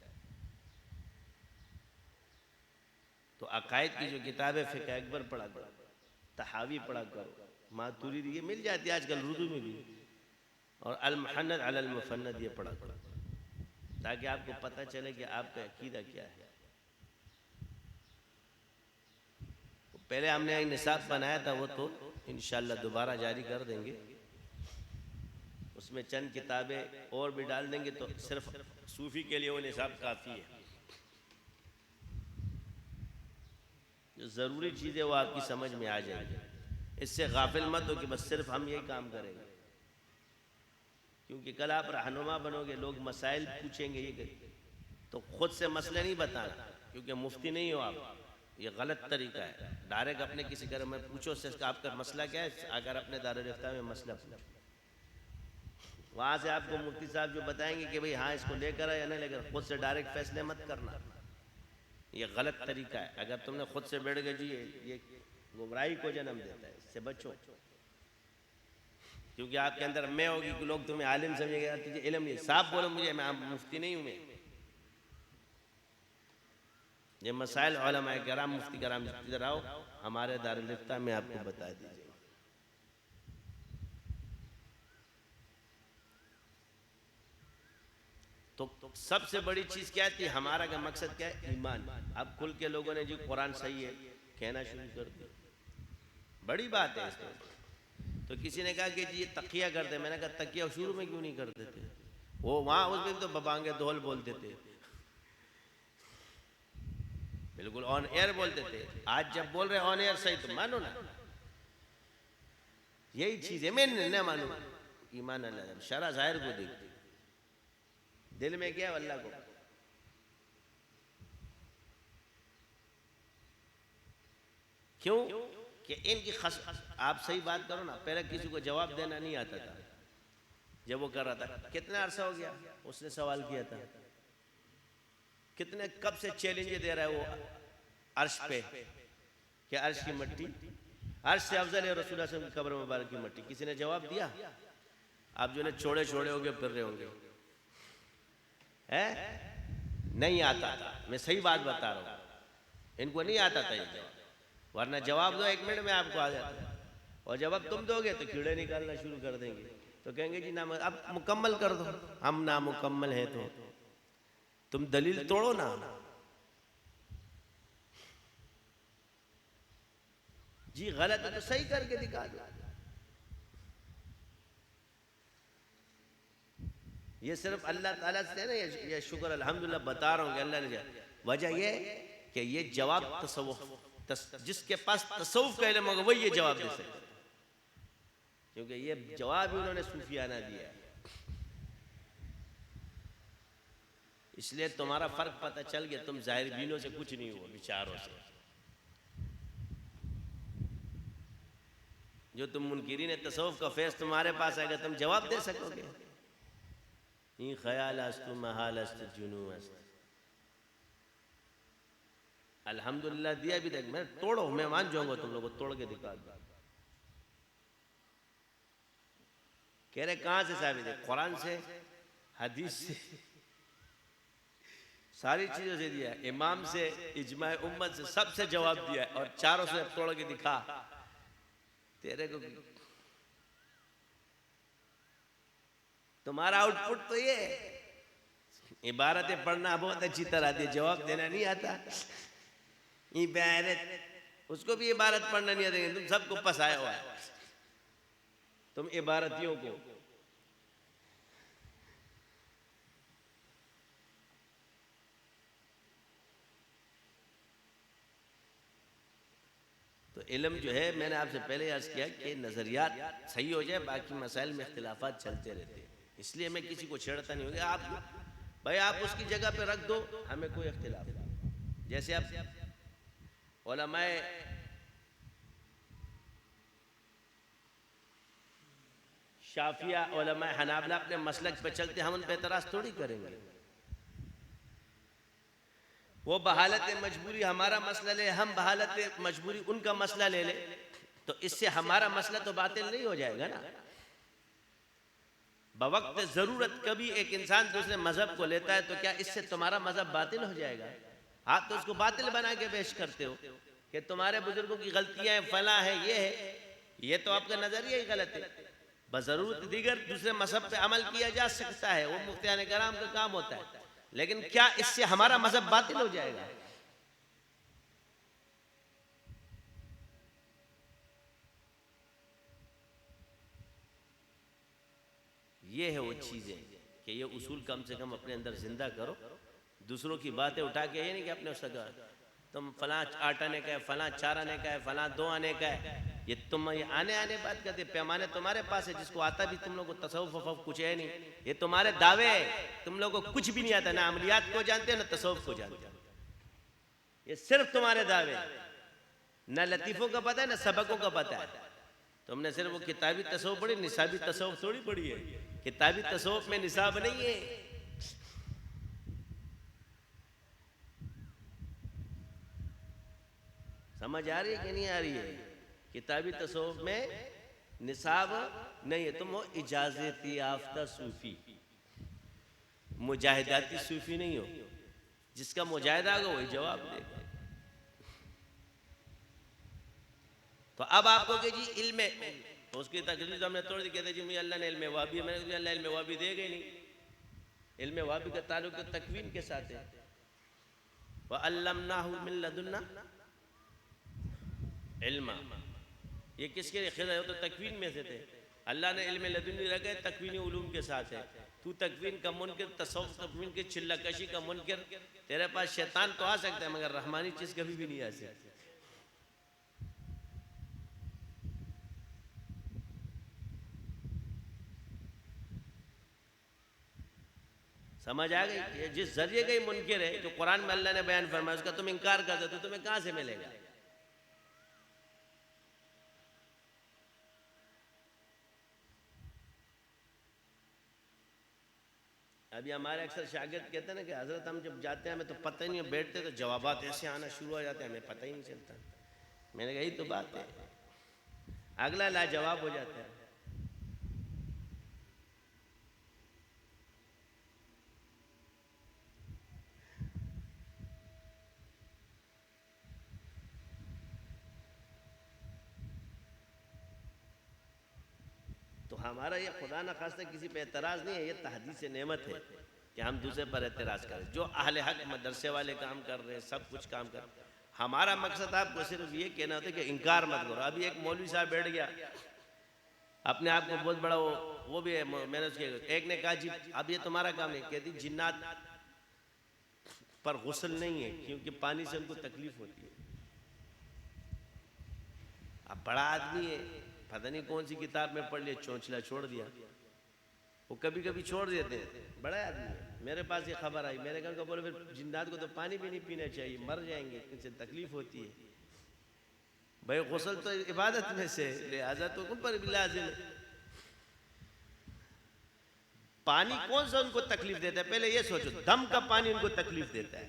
तो अकायद की जो किताब है, फिक़्ह अकबर पढ़ा करो, तहावी पढ़ा करो, मातुरीदी ये मिल जाती है आजकल उर्दू में भी, और अल मुहन्नद अलल मुफन्नद ये पढ़ा करो, ताकि आपको पता चले कि आपका अकीदा क्या है। पहले हमने एक निसाब बनाया था, वो तो इंशाअल्लाह दोबारा जारी कर देंगे। उसमें चंद किताबें और भी डाल देंगे, तो सिर्फ सूफी के लिए वो निसाब काफ़ी है। जो ज़रूरी चीज़ें वो आपकी समझ में आ जाएंगी। इससे गाफिल मत हो कि बस सिर्फ हम यही काम करेंगे, क्योंकि कल आप रहनुमा बनोगे, लोग मसाइल पूछेंगे, ये तो खुद से मसले नहीं बताना, क्योंकि मुफ्ती नहीं हो आप। ये गलत तरीका है। डायरेक्ट अपने किसी घर में पूछो से आपका मसला क्या है, अगर अपने दारुल-इफ्ता में मसला पूछो, वहाँ से आपको मुफ्ती साहब जो बताएंगे कि भाई हाँ इसको लेकर या नहीं लेकर, खुद से डायरेक्ट फैसले मत करना। ये गलत तरीका है। अगर तुमने खुद से बैठ गए जी, ये गुमराही को जन्म देता है, इससे बचो। क्योंकि आपके अंदर मैं होगी कि लोग तुम्हें आलिम समझेंगे, तुझे इल्म नहीं। साफ बोलो मुझे, मैं मुफ्ती नहीं हूँ। मैं ये मसाइल उलमाए किराम मुफ्ती कराम इधर आओ, हमारे दारुल इफ्ता में आपको बता दीजिए। तो सबसे बड़ी चीज़ क्या थी? हमारा का मकसद क्या है? ईमान। अब खुल के लोगों ने जी कुरान सही है कहना शुरू कर दिया, बड़ी बात है इसमें। तो किसी ने कहा कि जी ये तकिया करते, मैंने कहा तकिया शुरू में क्यों नहीं करते थे? वो वहाँ उस दिन तो बबांगे दोहल बोलते थे, बिल्कुल ऑन एयर बोलते थे। आज जब बोल रहे ऑन एयर सही तो मानो ना, यही चीज़ है। मैं न मानू, ईमान अल्लाह शरा जाहिर को देखती, दिल में क्या अल्लाह को। क्यों कि इनकी आप सही बात करो ना। पहले किसी को जवाब देना नहीं आता था, जब वो कर रहा था। कितना अरसा हो गया उसने सवाल किया था, कितने कब से चैलेंज दे रहा है वो अर्श पे, क्या अर्श की मट्टी अर्श से अफजल है, रसूल सल्लल्लाहु अलैहि वसल्लम की कब्र मुबारक की मट्टी। किसी ने जवाब दिया? आप जो ने छोड़े छोड़े होंगे फिर रहे होंगे, है नहीं आता था। मैं सही बात बता रहा हूँ, इनको नहीं आता था ये जवाब, वरना जवाब दो 1 मिनट में आपको आ जाता है। और जब अब तुम दोगे तो कीड़े निकालना शुरू कर देंगे, तो कहेंगे जी ना अब मुकम्मल कर दो, हम ना मुकम्मल है तो तुम दलील तोड़ो ना। जी गलत है तो सही करके दिखा दो। ये सिर्फ अल्लाह ताला से ना, ये शुक्र अल्हम्दुलिल्लाह बता रहा हूँ कि अल्लाह ने। वजह ये कि ये जवाब तसव्वुफ, जिसके पास तसव्वुफ का इल्म होगा वही ये जवाब दे सकता, क्योंकि ये जवाब ही उन्होंने सूफियाना दिया। इसलिए तुम्हारा फर्क पता चल गया, तुम जाहिर बीनों से कुछ नहीं हुआ, विचारों से। जो तुम मुनकिरीन तसव्वुफ का फैज़ तुम्हारे पास आएगा तुम जवाब दे सकोगे। ई ख्याल अस्तु महाल अस्तु जुनू अस्त। अल्हम्दुलिल्लाह दिया भी देख, मैं तोड़ो, मैं मान जाऊंगा तुम लोगों को तोड़ के दिखा दूं। कह रहे कहां से साबित है? कुरान से, हदीस से, सारी चीजों से दिया, इमाम से, इजमा उम्मत से, सबसे जवाब दिया है और चारों से तोड़ के दिखा। तेरे को तुम्हारा आउटपुट तो ये इबारतें पढ़ना बहुत अच्छी तरह आती है, जवाब देना नहीं आता। इबारत उसको भी इबारत पढ़ना नहीं आता, तुम सबको फंसाया हुआ है तुम इबारतियों को। तो इल्म जो है, मैंने आपसे पहले अर्ज किया कि नजरियात सही हो जाए, बाकी मसाइल में इख्तिलाफात चलते रहते हैं, इसलिए मैं किसी को छेड़ता नहीं होगा। आप भाई आप उसकी जगह पे रख दो, हमें कोई इख्तिलाफ नहीं। जैसे आप उलमाए शाफिया, उलमाए हनाबला अपने मसलक पे चलते, हम उन पे एतराज थोड़ी करेंगे। वो बहालत मजबूरी हमारा मसला ले, हम बहालत मजबूरी उनका मसला ले ले, तो इससे हमारा मसला तो बातिल नहीं हो जाएगा ना। बवक्त ज़रूरत कभी एक इंसान दूसरे मजहब को लेता है तो क्या इससे तुम्हारा मजहब बातिल हो जाएगा? आप तो उसको बातिल बना के पेश करते हो कि तुम्हारे बुजुर्गों की गलतियां हैं, फला है, ये है। ये तो आपका नजरिया ही गलत है। बज़रूरत दीगर दूसरे मजहब पे अमल किया जा सकता है, वो मुफ्तियान कराम का काम होता है, लेकिन क्या इससे हमारा मजहब बातिल हो जाएगा? ये है वो चीजें कि ये उसूल कम से कम अपने अंदर जिंदा करो। दूसरों की बातें उठा के ये नहीं कि अपने उसका तुम फलां 8 आने का है, फलां 4 आने का है, फलां 2 आने का है, ये तुम ये आने बात करते। पैमाने तुम्हारे पास है, जिसको आता भी तुम लोग को तसव्वुफ कुछ है नहीं। ये तुम्हारे दावे है, तुम लोगों को कुछ भी नहीं आता, ना अमलियात को जानते हो ना तसव्वुफ को जानते हो। ये सिर्फ तुम्हारे दावे, ना लतीफ़ों का पता है ना सबकों का पता है। तुमने सिर्फ वो किताबी तसव्वुफ पढ़ी, निसाबी तसव्वुफ थोड़ी पढ़ी है। किताबी तसव्वुफ में निसाब नहीं है। समझ आ रही है कि नहीं आ रही है? किताबी तसव्वुफ में निसाब नहीं है। तुम हो इजाजती याफ्ता सूफी, मुजाहिदाती सूफी नहीं हो। जिसका मुजाहिदा होगा वही जवाब देगा। तो अब आपको कि जी इल्म, तो उसकी तकलीफ हमने तोड़ दी, कहते जी मुझे अल्लाह ने इल्म वाबी, मैंने कहा अल्लाह इल्म वाबी देगा ही नहीं। इल्म वाबी का ताल्लुक तो तकवीन के साथ है। व अल्लमनाहु मिन लदुन्ना इल्मा, ये किसके खिज़ा तो तकवीन में से थे। अल्लाह ने इल्म लदुन्नी रखे, तकवीनी उलूम के साथ है। तू तकवीन का मुनकिर, तसव्वुफ तकवीन की चिल्लाकशी का मुनकिर, तेरे पास शैतान तो आ सकता है मगर रहमानी चीज़ कभी भी नहीं आ सकती। समझ आ गई? जिस जरिए का ही मुनकिर है, जो कुरान में अल्लाह ने बयान फरमाया, उसका तुम इनकार कर दो तो तुम्हें कहां से मिलेगा? अभी हमारे अक्सर शागिर्द कहते हैं ना कि हजरत हम जब जाते हैं हमें तो पता ही नहीं, बैठते तो जवाबात ऐसे आना शुरू हो जाते हैं, हमें पता ही नहीं चलता। मैंने कहा यही तो बात है, अगला लाजवाब हो जाता है। तो हमारा ये खुदा न खास्ता किसी पे एतराज़ नहीं है, ये तहदीस नेमत है कि हम दूसरे पर एतराज़ करें। जो अहले हक मदरसे वाले काम कर रहे हैं, सब कुछ काम कर रहे हैं, हमारा मकसद आपको सिर्फ ये कहना होता है कि इनकार मत करो। अभी एक मौलवी साहब बैठ गया, अपने आप को बहुत बड़ा वो भी है, मैंने उसके एक ने कहा जी अब ये तुम्हारा काम है, कहती जिन्नात पर गुस्ल नहीं है क्योंकि पानी से उनको तकलीफ होती है। अब बड़ा आदमी है, पता नहीं कौन सी किताब में पढ़ लिया, चौंचला छोड़ दिया। वो कभी कभी छोड़ देते हैं, बड़ा आदमी है। मेरे पास ये खबर आई, मैंने कहा बोले फिर जिन्नात को तो पानी भी नहीं पीना चाहिए, मर जाएंगे, इनसे तकलीफ होती है। भाई गुस्ल तो इबादत में से, लिहाजा तो उन पर भी लाजिम है। पानी कौन सा उनको तकलीफ देता है, पहले ये सोचो। दम का पानी उनको तकलीफ देता है,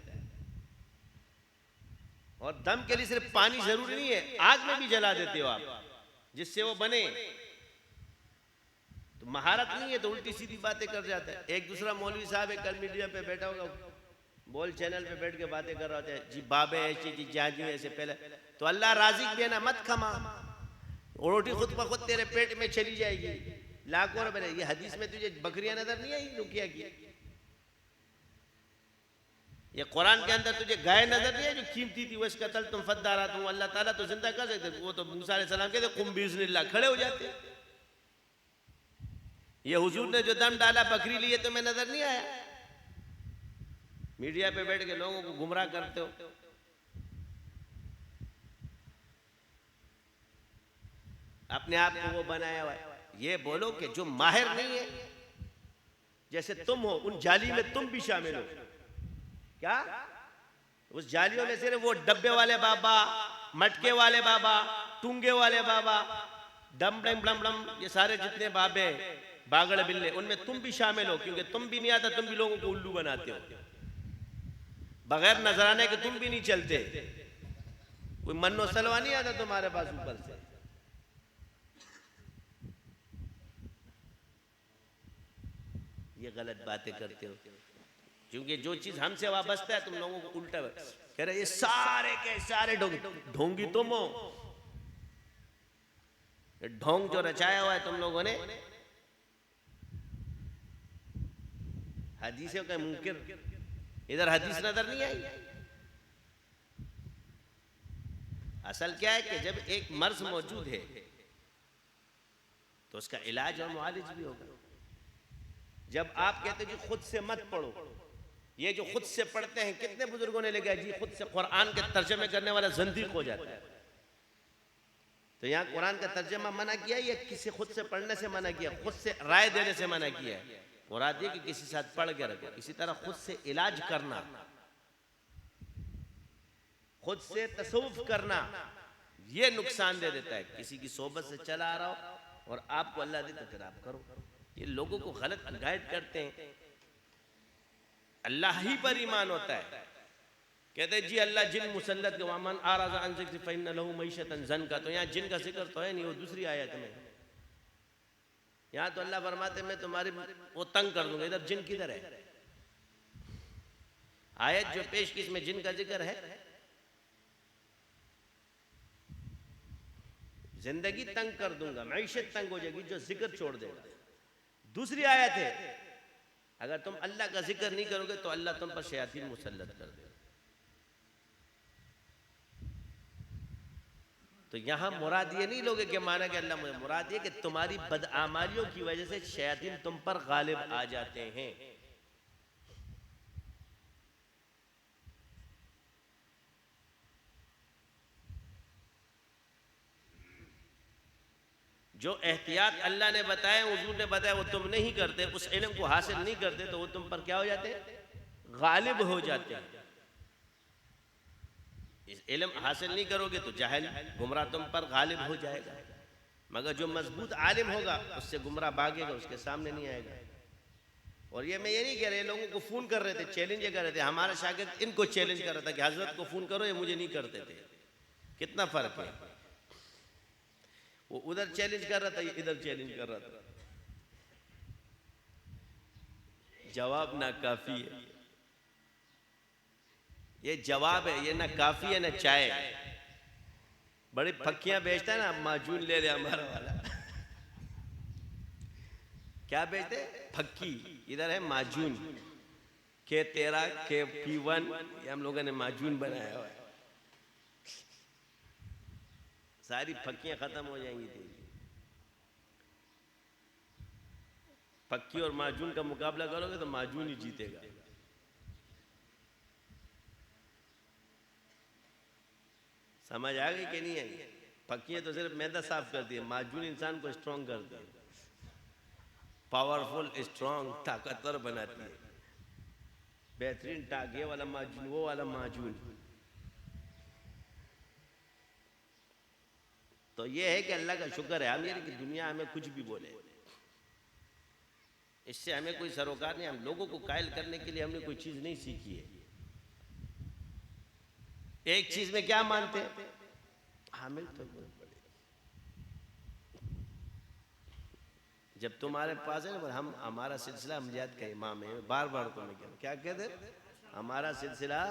और दम के लिए सिर्फ पानी जरूरी नहीं है, आग में भी जला देते हो आप जिससे वो बने। तो महारत नहीं है तो उल्टी सीधी बातें कर जाता है। एक दूसरा मौलवी साहब एक कल मीडिया पे बैठा होगा, बोल चैनल पे बैठ के बातें कर रहा होता है, जी बाबे ऐसे जी जाजू ऐसे। पहले तो अल्लाह राजिक देना मत खमा, रोटी खुद ब खुद तेरे पेट में चली जाएगी लाखों रुपए। ये हदीस में तुझे बकरियां नजर नहीं आई रुकिया की? ये कुरान के अंदर तुझे गाय नजर नहीं है जो कीमती थी, वो इसका तल तुम फद्दारा तुम, अल्लाह ताला तो जिंदा कर सकते। वो तो मूसा अलैहि सलाम कहते कुम बिइज़्निल्लाह, खड़े हो जाते। ये हुजूर ने जो दम डाला बकरी लिए तुम्हें नजर नहीं आया? मीडिया पे बैठ के लोगों को गुमराह करते हो। अपने आप को वो बनाया हुआ है। ये बोलो कि जो माहिर नहीं है, जैसे तुम हो, उन जाली में तुम भी शामिल हो। क्या उस जालियों में सिर्फ वो डब्बे वाले बाबा, मटके वाले बाबा, टूंगे वाले बाबा, डम डम डम डम, ये सारे जितने बाबे बागड़ बिल्ले, उनमें तुम भी शामिल हो। क्योंकि तुम भी नहीं आता, तुम भी लोगों को उल्लू बनाते हो। बगैर नजराने के तुम भी नहीं चलते। कोई मन्नो सलवा नहीं आता तुम्हारे पास ऊपर से। ये गलत बातें करते हो, क्योंकि जो चीज हमसे वाबस्ता है तुम लोगों को उल्टा कह रहे। ये सारे के सारे ढोंगी तुम हो। ये ढोंग जो रचाया हुआ है तुम लोगों ने, हदीसों का मुनकिर, इधर हदीस नजर नहीं आई। असल क्या है कि जब एक मर्ज मौजूद है तो उसका इलाज और मुआलिज भी होगा। जब आप कहते जी खुद से मत पढ़ो, ये जो खुद से पढ़ते हैं कितने बुजुर्गों ने लिखा जी खुद से कुरान के तर्जमे करने वाला ज़ंदीक हो जाता है। तो यहाँ कुरान का तर्जमा मना किया या किसी खुद से पढ़ने से मना किया? खुद से राय देने से मना किया है। मुराद ये कि किसी साथ पढ़ के रखो। इसी तरह खुद से इलाज करना, खुद से तसव्वुफ करना, ये नुकसान दे देता है। किसी की सोबत से चला आ रहा हो और आपको अल्लाह दे तो फिर आप करो। ये लोगों को गलत गाइड करते हैं। अल्लाह ही पर ईमान होता है। कहते हैं जी अल्लाह जिन मुसल्लत के वामन आराज़ा अन ज़िक्री फ़इन्न लहू मईशतन ज़नका। तो यहाँ जिन का जिक्र तो है नहीं, वो दूसरी आयत में। यहाँ तो अल्लाह फरमाते मैं तुम्हारी वो तंग कर दूंगा। इधर जिन किधर है? आयत जो पेश की इसमें जिन का जिक्र है। जिंदगी तंग कर दूंगा, मईशत तंग हो जाएगी जो जिक्र छोड़ देगा। दूसरी आयत है अगर तुम अल्लाह का जिक्र नहीं करोगे तो अल्लाह तुम पर शयातीन मुसल्लत कर देगा। तो यहां मुराद ये नहीं लोगे कि माना कि अल्लाह, मुराद ये कि तुम्हारी बदआमालियों की वजह से शयातीन तुम पर गालिब आ जाते हैं। जो एहतियात अल्लाह ने बताया, हुजूर ने बताया, वो तुम नहीं करते, उस इल्म को हासिल नहीं करते, तो वो तुम पर क्या हो जाते हैं? गालिब हो जाते हैं। इस इल्म हासिल नहीं करोगे तो जाहिल गुमराह तुम पर गालिब हो जाएगा। मगर जो मजबूत आलिम होगा उससे गुमराह भागेगा, उसके सामने नहीं आएगा। और ये मैं ये नहीं कह रहे, लोगों को फोन कर रहे थे, चैलेंज कर रहे थे। हमारा शागिर्द इनको चैलेंज कर रहा था कि हजरत को फोन करो, ये मुझे नहीं करते थे। कितना फर्क है? वो उधर चैलेंज कर रहा था, ये इधर चैलेंज कर रहा था। जवाब ना काफी है। ये जवाब है, ये ना काफी है ना चाय। बड़ी फक्कियां बेचता है ना, माजून ले ले हमारा वाला। क्या बेचते? फक्की। इधर है माजून, के तेरा के P1, ये हम लोगों ने माजून बनाया हुआ है। सारी फक्कियां खत्म हो जाएंगी तेरी। फक्की और माजून का मुकाबला करोगे तो माजून ही जीतेगा। समझ आ गई कि नहीं आई? फक्कियां तो सिर्फ मैदा साफ करती है, माजून इंसान को स्ट्रांग करती है, पावरफुल, स्ट्रांग, ताकतवर बनाती है। बेहतरीन टाक, ये वाला माजून, वो वाला माजून। तो ये है कि अल्लाह का शुक्र है हम ये कि दुनिया हमें कुछ भी बोले, इससे हमें कोई सरोकार नहीं। हम लोगों को कायल करने के लिए हमने कोई चीज नहीं सीखी है। एक चीज में क्या मानते हैं, हामिल तो बहुत बड़े, जब तुम्हारे पास है ना, हम हमारा सिलसिला अमलियात का इमाम है, बार बार तुम्हें क्या कहते, हमारा सिलसिला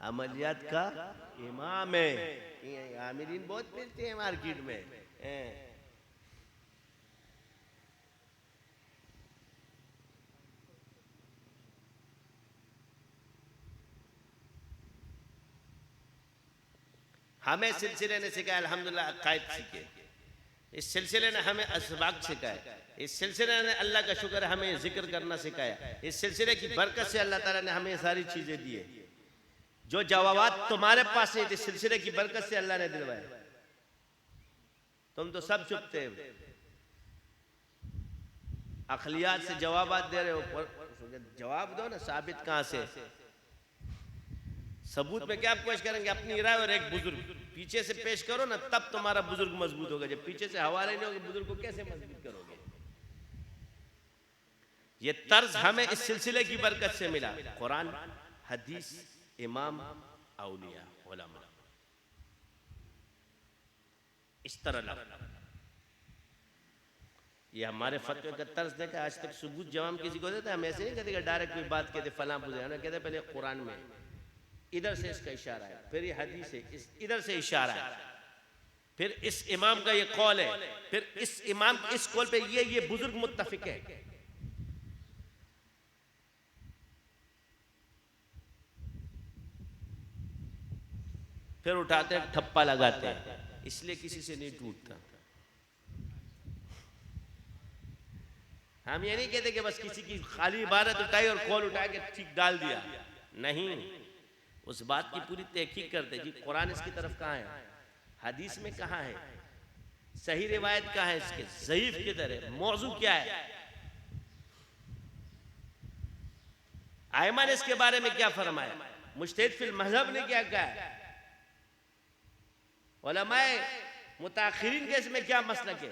अमलियात का इमाम है। आमिरीन बहुत मिलते हैं मार्केट में। हमें सिलसिले ने सिखाया अल्हम्दुलिल्लाह, अकायद सीखे, इस सिलसिले ने हमें असबाक सिखाया, इस सिलसिले ने अल्लाह का शुक्र हमें जिक्र करना सिखाया, इस सिलसिले की बरकत से अल्लाह ताला ने हमें सारी चीजें दी है। जो जवाबात तुम्हारे पास है इस सिलसिले की बरकत से अल्लाह ने दिलवाया। तुम तो सब चुप थे, अखलियात से जवाबात दे रहे हो, जवाब दो ना, साबित कहां से, सबूत में क्या पेश करेंगे, अपनी राय और एक बुजुर्ग पीछे से पेश करो ना, तब तुम्हारा बुजुर्ग मजबूत होगा। जब पीछे से हवाले नहीं होगा, बुजुर्ग को कैसे मजबूत करोगे। ये तर्ज हमें इस सिलसिले की बरकत से मिला, कुरान, हदीस, इमाम, औलिया, उलमा, इस तरह ये हमारे फतवे का तर्ज देखा। आज तक सबूत जवाब किसी को देता, हम ऐसे नहीं कहते डायरेक्ट कोई बात कहते फलां बुझे, कहते पहले कुरान में इधर से इसका इशारा है, फिर ये हदीस है इधर से इशारा है, फिर इस इमाम का ये कौल है, फिर इस इमाम इस कौल पे ये बुजुर्ग मुत्तफिक है। फिर उठाते हैं ठप्पा लगाते हैं, इसलिए किसी से नहीं टूटता। हम ये नहीं कहते कि बस किसी की खाली इबारत उठाई और कौल उठा के ठीक डाल दिया, नहीं, उस बात की पूरी तहकीक करते जी कुरान इसकी तरफ कहाँ है, हदीस में कहाँ है, सही रिवायत कहाँ है, इसके ज़ईफ किधर है, मौजू क्या है, आइमा ने इसके बारे में क्या फरमाया, मुज्तहिद फिल मज़हब ने क्या कहा है, उलमाए मुताखिरीन के इसमें क्या मसलक है।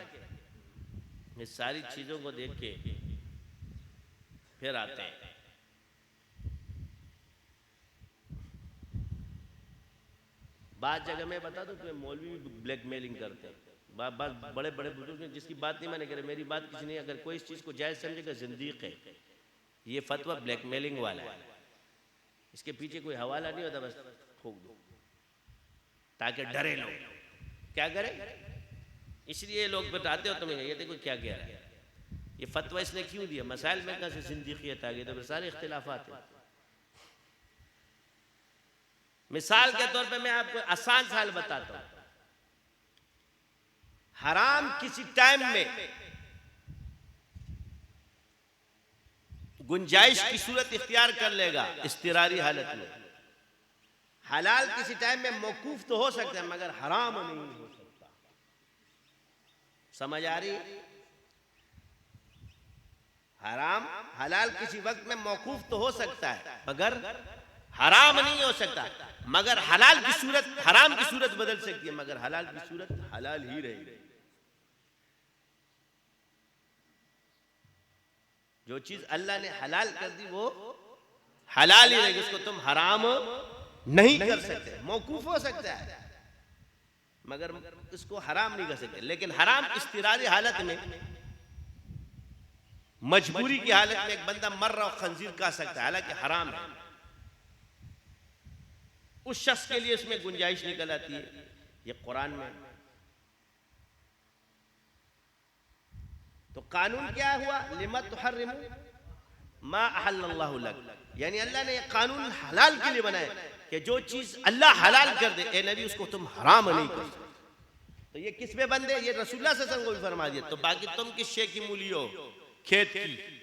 ये सारी चीजों को देख के फिर आते हैं। बात जगह में बता दूं कि मौलवी भी ब्लैकमेलिंग करते हैं, बस बड़े बड़े बुजुर्ग हैं जिसकी बात नहीं माने करे, मेरी बात किसी नहीं, अगर कोई इस चीज को जायज समझेगा जिंदीक है। ये फतवा ब्लैकमेलिंग वाला है, इसके पीछे कोई हवाला नहीं होता, बस ठोक दो ताकि डरे लोग। क्या करे, इसलिए लोग बताते हो तुम्हें, ये देखो क्या कह रहा है, ये फतवा इसने क्यों दिया, मसाइल में कहां से जिंदगियत आ गई, तो सारे इख्तिलाफात हैं। मिसाल के तौर पे मैं आपको आसान साल बताता हूं, हराम किसी टाइम में गुंजाइश की सूरत इख्तियार कर लेगा इस्तिरारी हालत में, हलाल किसी टाइम में मौकूफ तो हो सकता है मगर हराम नहीं हो सकता। समझ आ रही, हराम हलाल किसी वक्त में मौकूफ तो हो सकता है मगर हराम नहीं हो सकता, मगर हलाल की सूरत हराम की सूरत बदल सकती है, मगर हलाल की सूरत हलाल ही रहेगी। जो चीज अल्लाह ने हलाल कर दी वो हलाल ही रहेगी, उसको तुम हराम नहीं कर सकते। मौकूफ हो सकता है मगर इसको हराम नहीं कर सकते। लेकिन हराम इस्तिरारी हालत में, मजबूरी की हालत में एक बंदा मर्रा और खंजीर खा सकता है, हालांकि हराम है, उस शख्स के लिए इसमें गुंजाइश निकल आती है। ये कुरान में तो कानून क्या हुआ, लिमा तुहर्रिमू मा अहल्लल्लाहु लक, यानी अल्लाह ने ये कानून हलाल के लिए बनाया कि जो चीज अल्लाह हलाल कर दे ए नबी उसको तुम हराम नहीं कर सकते। तो ये किस पे बंदे, ये रसूलुल्लाह सल्लल्लाहु अलैहि वसल्लम को भी फरमा दिया, तो बाकी तुम किस शे की मूली हो, खेत की।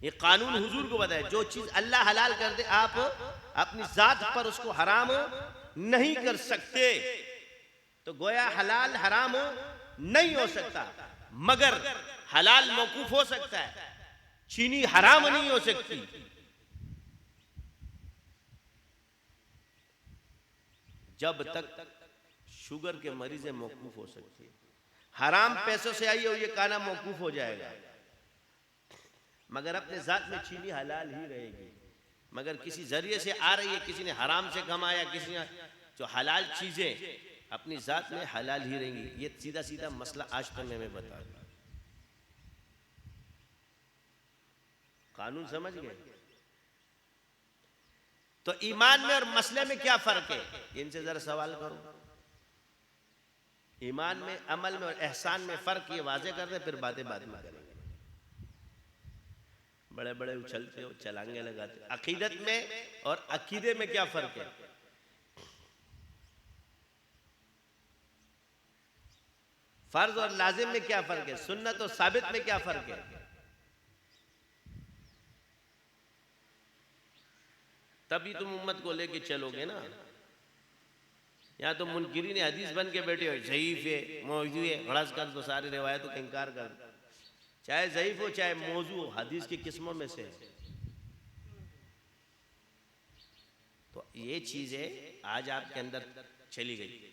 ये कानून हुजूर को बताया, जो चीज अल्लाह हलाल कर दे आप अपनी जात पर उसको हराम नहीं कर सकते। तो गोया हलाल हराम नहीं हो सकता मगर हलाल मौकूफ हो सकता है, चीनी हराम नहीं हो सकती। जब तक शुगर के मरीज है मौकूफ हो सकती है। हराम पैसों से आई हो ये खाना मौकूफ हो जाएगा, मगर अपने जात में चीनी हलाल ही रहेगी। मगर किसी जरिए से आ रही है, किसी ने हराम से कमाया, किसी ने, जो हलाल चीजें अपनी जात में हलाल ही रहेंगी। ये सीधा सीधा मसला आज तो मैं बता दूं। कानून समझ गए? तो ईमान में और मसले में क्या फर्क है, इनसे जरा सवाल करो। ईमान में, अमल में और एहसान में फर्क ये वाजे कर दे, फिर बातें बाद में करेंगे। बड़े बड़े उछलते हो, चलांगे लगाते। अकीदत में और अकीदे में क्या फर्क है? फर्ज और लाजिम में क्या फर्क है? सुन्नत और साबित में क्या फर्क है? तभी तुम उम्मत को लेके चलोगे ना। या तो मुनकिरीन हदीस बन के बैठे हो, ज़ईफ है, मौजू है, गलत कर दो, सारी रिवायतों का इनकार कर दो। चाहे ज़ईफ हो चाहे मौजू हो, हदीस की किस्मों में से। तो ये चीजें आज आपके अंदर चली गई।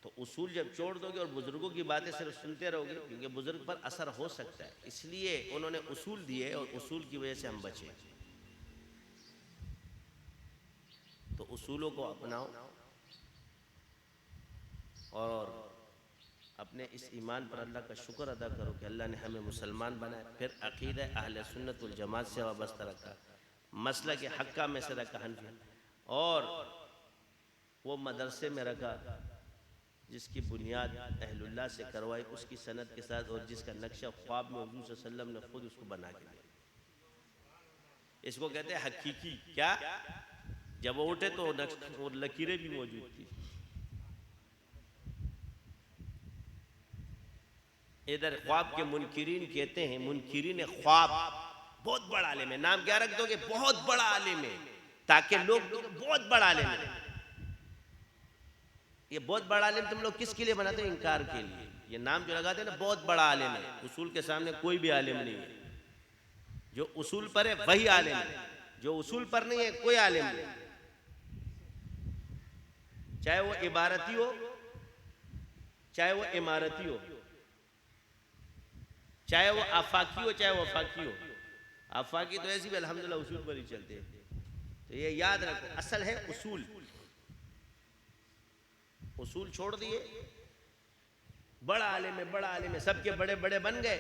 तो उसूल जब छोड़ दोगे और बुजुर्गों की बातें सिर्फ सुनते रहोगे, क्योंकि बुजुर्ग पर असर हो सकता है, इसलिए उन्होंने उसूल दिए और उसूल की वजह से हम बचे। तो उसूलों को अपनाओ और अपने इस ईमान पर अल्लाह का शुक्र अदा करो कि अल्लाह ने हमें मुसलमान बनाए, फिर अक़ीदा अहले सुन्नत वल जमात से वाबस्ता रखा, मसला के हक्का में से रखा हनफी, और वो मदरसे में रखा जिसकी बुनियाद अहलुल्लाह से करवाई, उसकी सनद के साथ, और जिसका नक्शा ख्वाब में हुज़ूर सल्लल्लाहु अलैहि वसल्लम ने खुद उसको बना के दिया। इसको कहते हैं हकीकी। क्या? जब वो उठे तो वो लकीरें भी मौजूद थी। इधर ख्वाब के मुनकिरीन कहते हैं, मुनकिरीन ख्वाब बहुत बड़ा आलिम है। नाम क्या रख दोगे? बहुत बड़ा आलिम है, ताकि लोग बहुत बड़ा आलिम है। ये बहुत बड़ा आलिम तुम लोग किसके लिए बनाते हो? इनकार के लिए। ये नाम जो लगाते हैं ना, बहुत बड़ा आलिम है, उसूल के सामने कोई भी आलिम नहीं है। जो उसूल पर है वही आलिम है, जो उसूल पर नहीं है कोई आलिम नहीं। चाहे वो इबारती हो, चाहे वो इमारती हो, चाहे वो आफाकी हो, चाहे वो वफाकी हो। आफाकी तो ऐसी भी अल्हम्दुलिल्लाह उसूल पर ही चलते हैं। तो ये याद रखो, असल है उसूल। उसूल छोड़ दिए, बड़ा आलिम है, बड़ा आलिम है, सबके बड़े बड़े बन गए।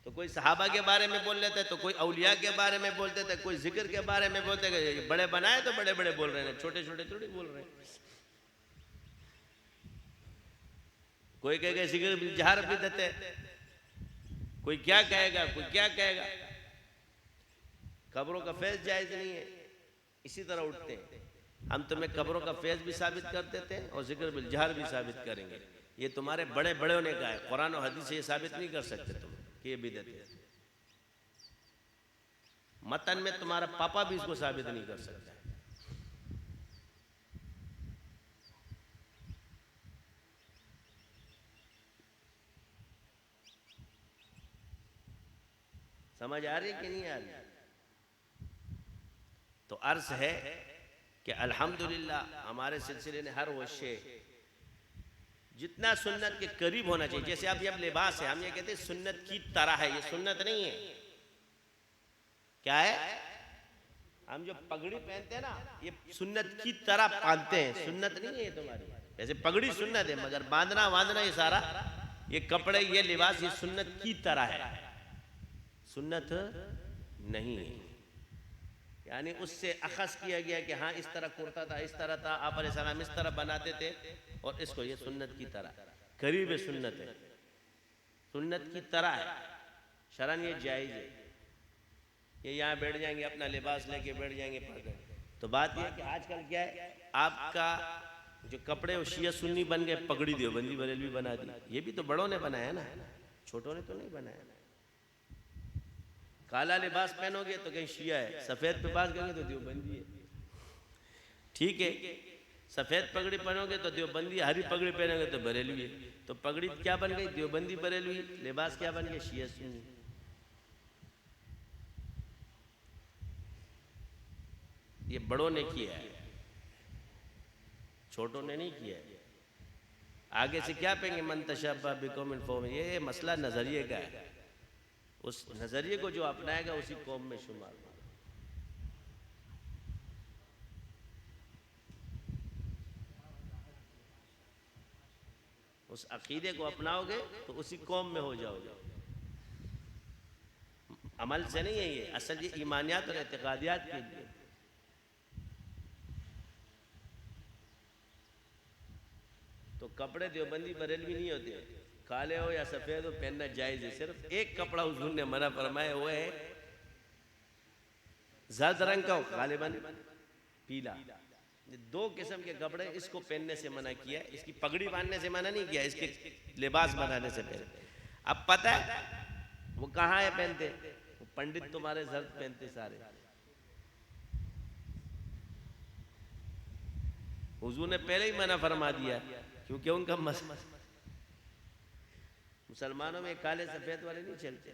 तो कोई सहाबा के बारे में बोल लेते, तो कोई औलिया के बारे में बोलते थे, कोई जिक्र के बारे में बोलते, बड़े बनाए तो बड़े बड़े बोल रहे हैं, छोटे छोटे थोड़ी बोल रहे हैं। कोई कहेगा जिक्र जहर भी देते, कोई क्या कहेगा, कोई क्या कहेगा। कब्रों का फैज़ जायज़ नहीं है, इसी तरह उठते हैं। हम तुम्हें कब्रों का फैज़ भी साबित कर देते हैं और जिक्र बिल जहर भी साबित करेंगे। ये तुम्हारे बड़े बड़े होने का है, कुरान और हदीस से ये साबित नहीं कर सकते तुम कि ये बिदअत है। मतन में तुम्हारा पापा भी इसको साबित नहीं कर सकता। समझ आ रही कि नहीं आ रही? तो अर्ज है कि अल्हम्दुलिल्लाह हमारे सिलसिले ने हर वो शे जितना सुन्नत के करीब होना चाहिए। जैसे अब ये लिबास है, हम ये कहते हैं सुन्नत की तरह है, ये सुन्नत नहीं है। क्या है? हम जो पगड़ी पहनते हैं ना, ये सुन्नत की तरह बांधते हैं, सुन्नत नहीं है ये तुम्हारी। वैसे पगड़ी सुन्नत है, मगर बांधना वांधना ये सारा, ये कपड़े, ये लिबास, ये सुन्नत की तरह है, सुन्नत नहीं है। यानी उससे अखस किया गया कि हाँ इस तरह कुर्ता था, इस तरह था, आप अलैहिस्सलाम इस तरह बनाते थे, और इसको ये सुन्नत की तरह करीब सुन्नत है, सुन्नत की तरह है। शरन ये जायज़ है। ये यहाँ बैठ जाएंगे, अपना लिबास लेके बैठ जाएंगे पढ़। तो बात यह है कि आजकल क्या है, आपका जो कपड़े वो शिया सुन्नी बन गए, पगड़ी देवबंदी बरेलवी बना दी। ये भी तो बड़ों ने बनाया ना, छोटों ने तो नहीं बनाया। काला लिबास पहनोगे तो कहीं शिया है, सफ़ेद लिबास कहेंगे तो देवबंदी है। ठीक है, सफ़ेद पगड़ी पहनोगे तो देवबंदी, हरी पगड़ी पहनोगे तो बरेलवी है। तो पगड़ी क्या बन गई? देवबंदी बरेलवी। लिबास क्या बन गया? शिया सुन्नी। ये बड़ों ने किया है, छोटों ने नहीं किया है। आगे से क्या पेंगे मन तशब्बा बिकौमिन फहुव, ये मसला नजरिए का है। उस नजरिए को जो अपनाएगा उसी कौम में शुमार होगा। उस अकीदे को अपनाओगे तो उसी कौम में हो जाओगे। अमल से नहीं है ये, असल ये ईमानियात और एतकादियात के लिए। तो कपड़े देवबंदी बरेलवी नहीं होते, काले हो या सफेद हो पहनना जायज है। सिर्फ एक कपड़ा हुजूर ने मना फरमाया, वो है जर्द रंग का हो, गालिबन पीला। दो किस्म के कपड़े इसको पहनने से मना किया, इसकी पगड़ी बांधने से मना नहीं किया, इसके लिबास बनाने से पहले। अब पता है वो कहाँ है पहनते, वो पंडित तुम्हारे जर्द पहनते सारे। हुजूर ने पहले ही मना फरमा दिया, क्योंकि उनका मुसलमानों में काले सफेद वाले नहीं चलते।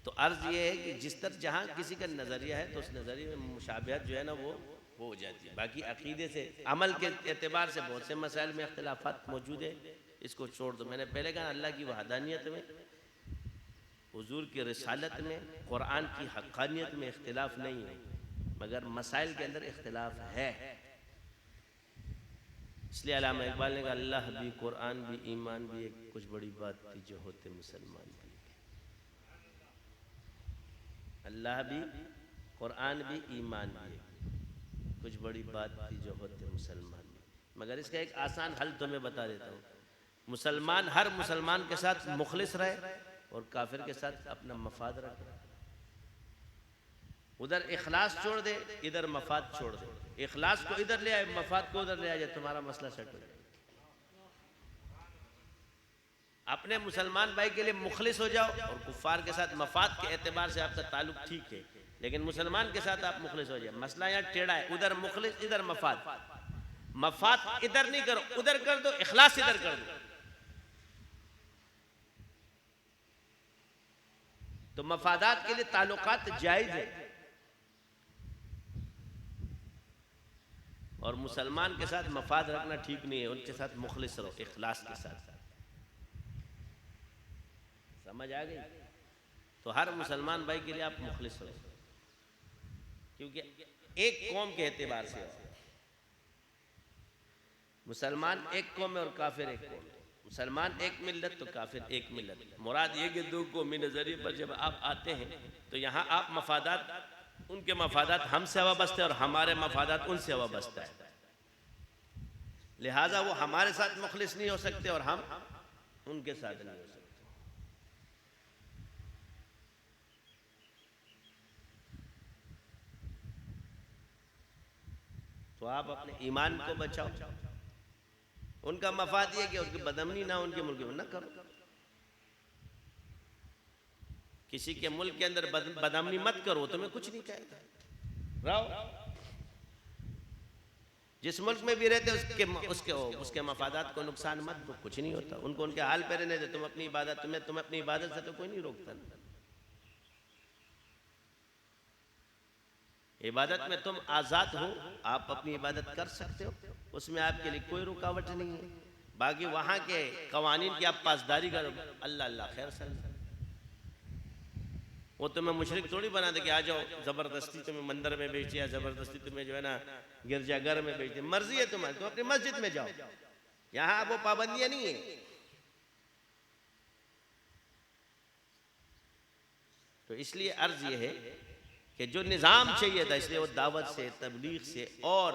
तो अर्ज ये है कि जिस तरह जहाँ किसी का नज़रिया है तो उस नज़रिए में मुशाबहत जो है ना वो हो जाती है। बाकी अकीदे से, अमल के एतबार से बहुत से मसाइल में अख्तिलाफात मौजूद है, इसको छोड़ दो। मैंने पहले कहा अल्लाह की वहदानियत में, हुजूर की रिसालत में, कुरान की हक़ानियत में इख्तिलाफ नहीं है, मगर मसाइल के अंदर इख्तिलाफ है। इसलिए अल्लामा इकबाल ने कहा अल्लाह भी, कुरान भी, ईमान भी एक कुछ बड़ी बात थी जो होते मुसलमान भी। अल्लाह भी, कुरान भी, ईमान भी कुछ बड़ी बात थी जो होते मुसलमान भी। मगर इसका एक आसान हल तुम्हें बता देता हूँ। मुसलमान हर मुसलमान के साथ मुखलिस रहे और काफिर के साथ अपना मफाद रखे। उधर इखलास छोड़ दे, इधर मफाद छोड़ दे। इखलास को इधर ले आए, मफाद को उधर ले आ जाए, तुम्हारा मसला सेट हो जाए। अपने मुसलमान भाई के लिए मुखलिस हो जाओ और कुफ्फार के साथ मफाद के एतबार से आपका ताल्लुक ठीक है, लेकिन मुसलमान के साथ आप मुखलिस हो जाए। मसला यहाँ टेढ़ा है, उधर मुखलिस इधर मफाद। मफाद इधर नहीं करो, उधर कर दो, इखलास इधर कर दो, तो मफादात के लिए ताल्लुकात जायज है। और मुसलमान के साथ मफाद रखना ठीक नहीं है, उनके साथ मुखलिस रहो इखलास के साथ। समझ आ गई? तो हर मुसलमान भाई के लिए आप मुखलिस रहो, क्योंकि एक कौम के एतबार से मुसलमान एक कौम है और काफिर एक कौम है। मुसलमान एक मिल्लत तो काफिर एक मिल्लत। मुराद ये कि दो कौमी नजरिए पर जब आप आते हैं तो यहाँ आप मफादात, उनके मफादात हमसे वाबस्ते और हमारे मफादात उनसे वाबस्ता है, लिहाजा वो हमारे साथ मुखलिस नहीं हो सकते और हम उनके साथ नहीं हो सकते। तो आप अपने ईमान को बचाओ। उनका मफाद ये कि उनकी बदअमनी ना उनके मुल्क में ना करो। किसी के मुल्क के अंदर बदअमनी मत करो, तुम्हें कुछ नहीं कहेगा। रहो जिस मुल्क में भी रहते उसके मफादात को नुकसान मत दो, कुछ नहीं होता। उनको उनके हाल पे रहने दे। तुम अपनी इबादत, तुम अपनी इबादत से तो कोई नहीं रोकता। इबादत में तुम आज़ाद हो, आप अपनी इबादत कर सकते हो, उसमें आपके लिए कोई रुकावट नहीं है। बाकी वहाँ के कवानीन की आप पासदारी करो, अल्लाह अल्लाह खैर सल। वो तुम्हें मुशरिक थोड़ी बना दे कि आ जाओ, ज़बरदस्ती तुम्हें मंदिर में भेज दिया, ज़बरदस्ती तुम्हें जो है ना गिरजाघर में भेज दिया। मर्जी है तुम्हारी, तुम अपनी मस्जिद में जाओ, यहाँ वो पाबंदियाँ नहीं है। तो इसलिए अर्ज ये है कि जो निज़ाम चाहिए था, इसलिए वो दावत से, तबलीग से और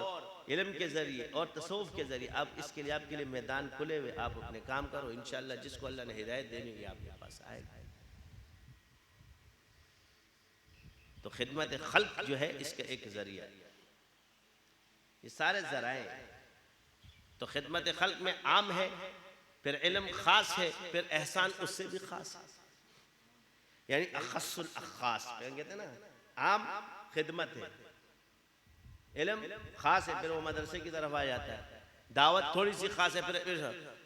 इल्म के ज़रिए और तसव्वुफ़ के ज़रिए अब इसके लिए आपके लिए मैदान खुले हुए। आप अपने काम करो, इंशाअल्लाह जिसको अल्लाह ने हिदायत देनी है आपके पास आएगा। तो खिदमत खल्क जो है इसका एक ज़रिया, ये सारे ज़राए। तो खिदमत खल्क में आम है, फिर इल्म ख़ास है, फिर एहसान उससे भी ख़ास है, यानी अख़स्सुल अख़्ख़ास कहते हैं ना। आम खिदमत है, इल्म ख़ास है, फिर वो मदरसे की तरफ आ जाता है। दावत थोड़ी सी ख़ास है, फिर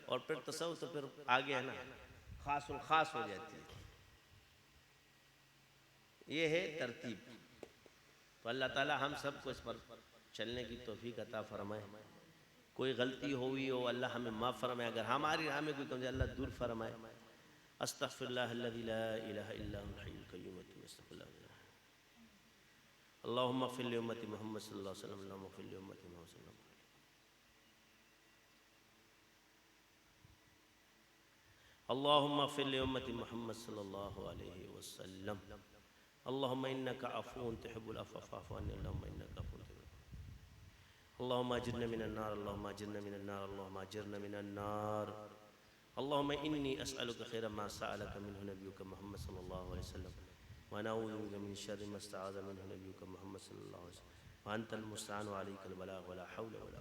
और फिर तसव्वुफ़ तो फिर आगे है ना, ख़ासुल ख़ास हो जाती है। ये है तरतीब। तो अल्लाह ताला हम सबको इस पर चलने की तौफीक अता फरमाए। कोई गलती हुई हो अल्लाह हमें माफ़ फरमाए, अगर हमारी राह में कोई कमजोरी अल्लाह दूर फरमाए। अस्तग़फिरुल्लाह अल्लज़ी ला इलाहा इल्ला हुवल हय्युल क़य्यूम अल्लाहुम्मा ग़फ़िर लि उम्मती मुहम्मद सल्लल्लाहु अलैहि वसल्लम अल्लाहुम्मा ग़फ़िर लि उम्मती मुहम्मद सल्लल्लाहु अलैहि वसल्लम अल्लाहुम्मा ग़फ़िर लि उम्मती मुहम्मद सल्लल्लाहु अलैहि वसल्लम अल्लाहुम्मा इन्नका अफ़ूउन तुहिब्बुल अफ़्व फ़अफ़ु अन्नी अल्लाहुम्मा इन्नका अफ़ूउन तुहिब्बुल अल्लाहुम्मा अजिरना मिनन नार अल्लाहुम्मा अजिरना मिनन नार अल्लाहुम्मा अजिरना मिनन नार अल्लाहुम्मा इन्नी अस्अलुका खैरा मा सअलका मिन्हु नबियुका मुहम्मद सल्लल्लाहु अलैहि वसल्लम व नऊज़ु बिका मिन शर्रि मा इस्तअज़ा मिन्हु नबियुका मुहम्मद सल्लल्लाहु अलैहि वसल्लम व अंतल मुस्तआन व अलैकल बलाग व ला हौला व ला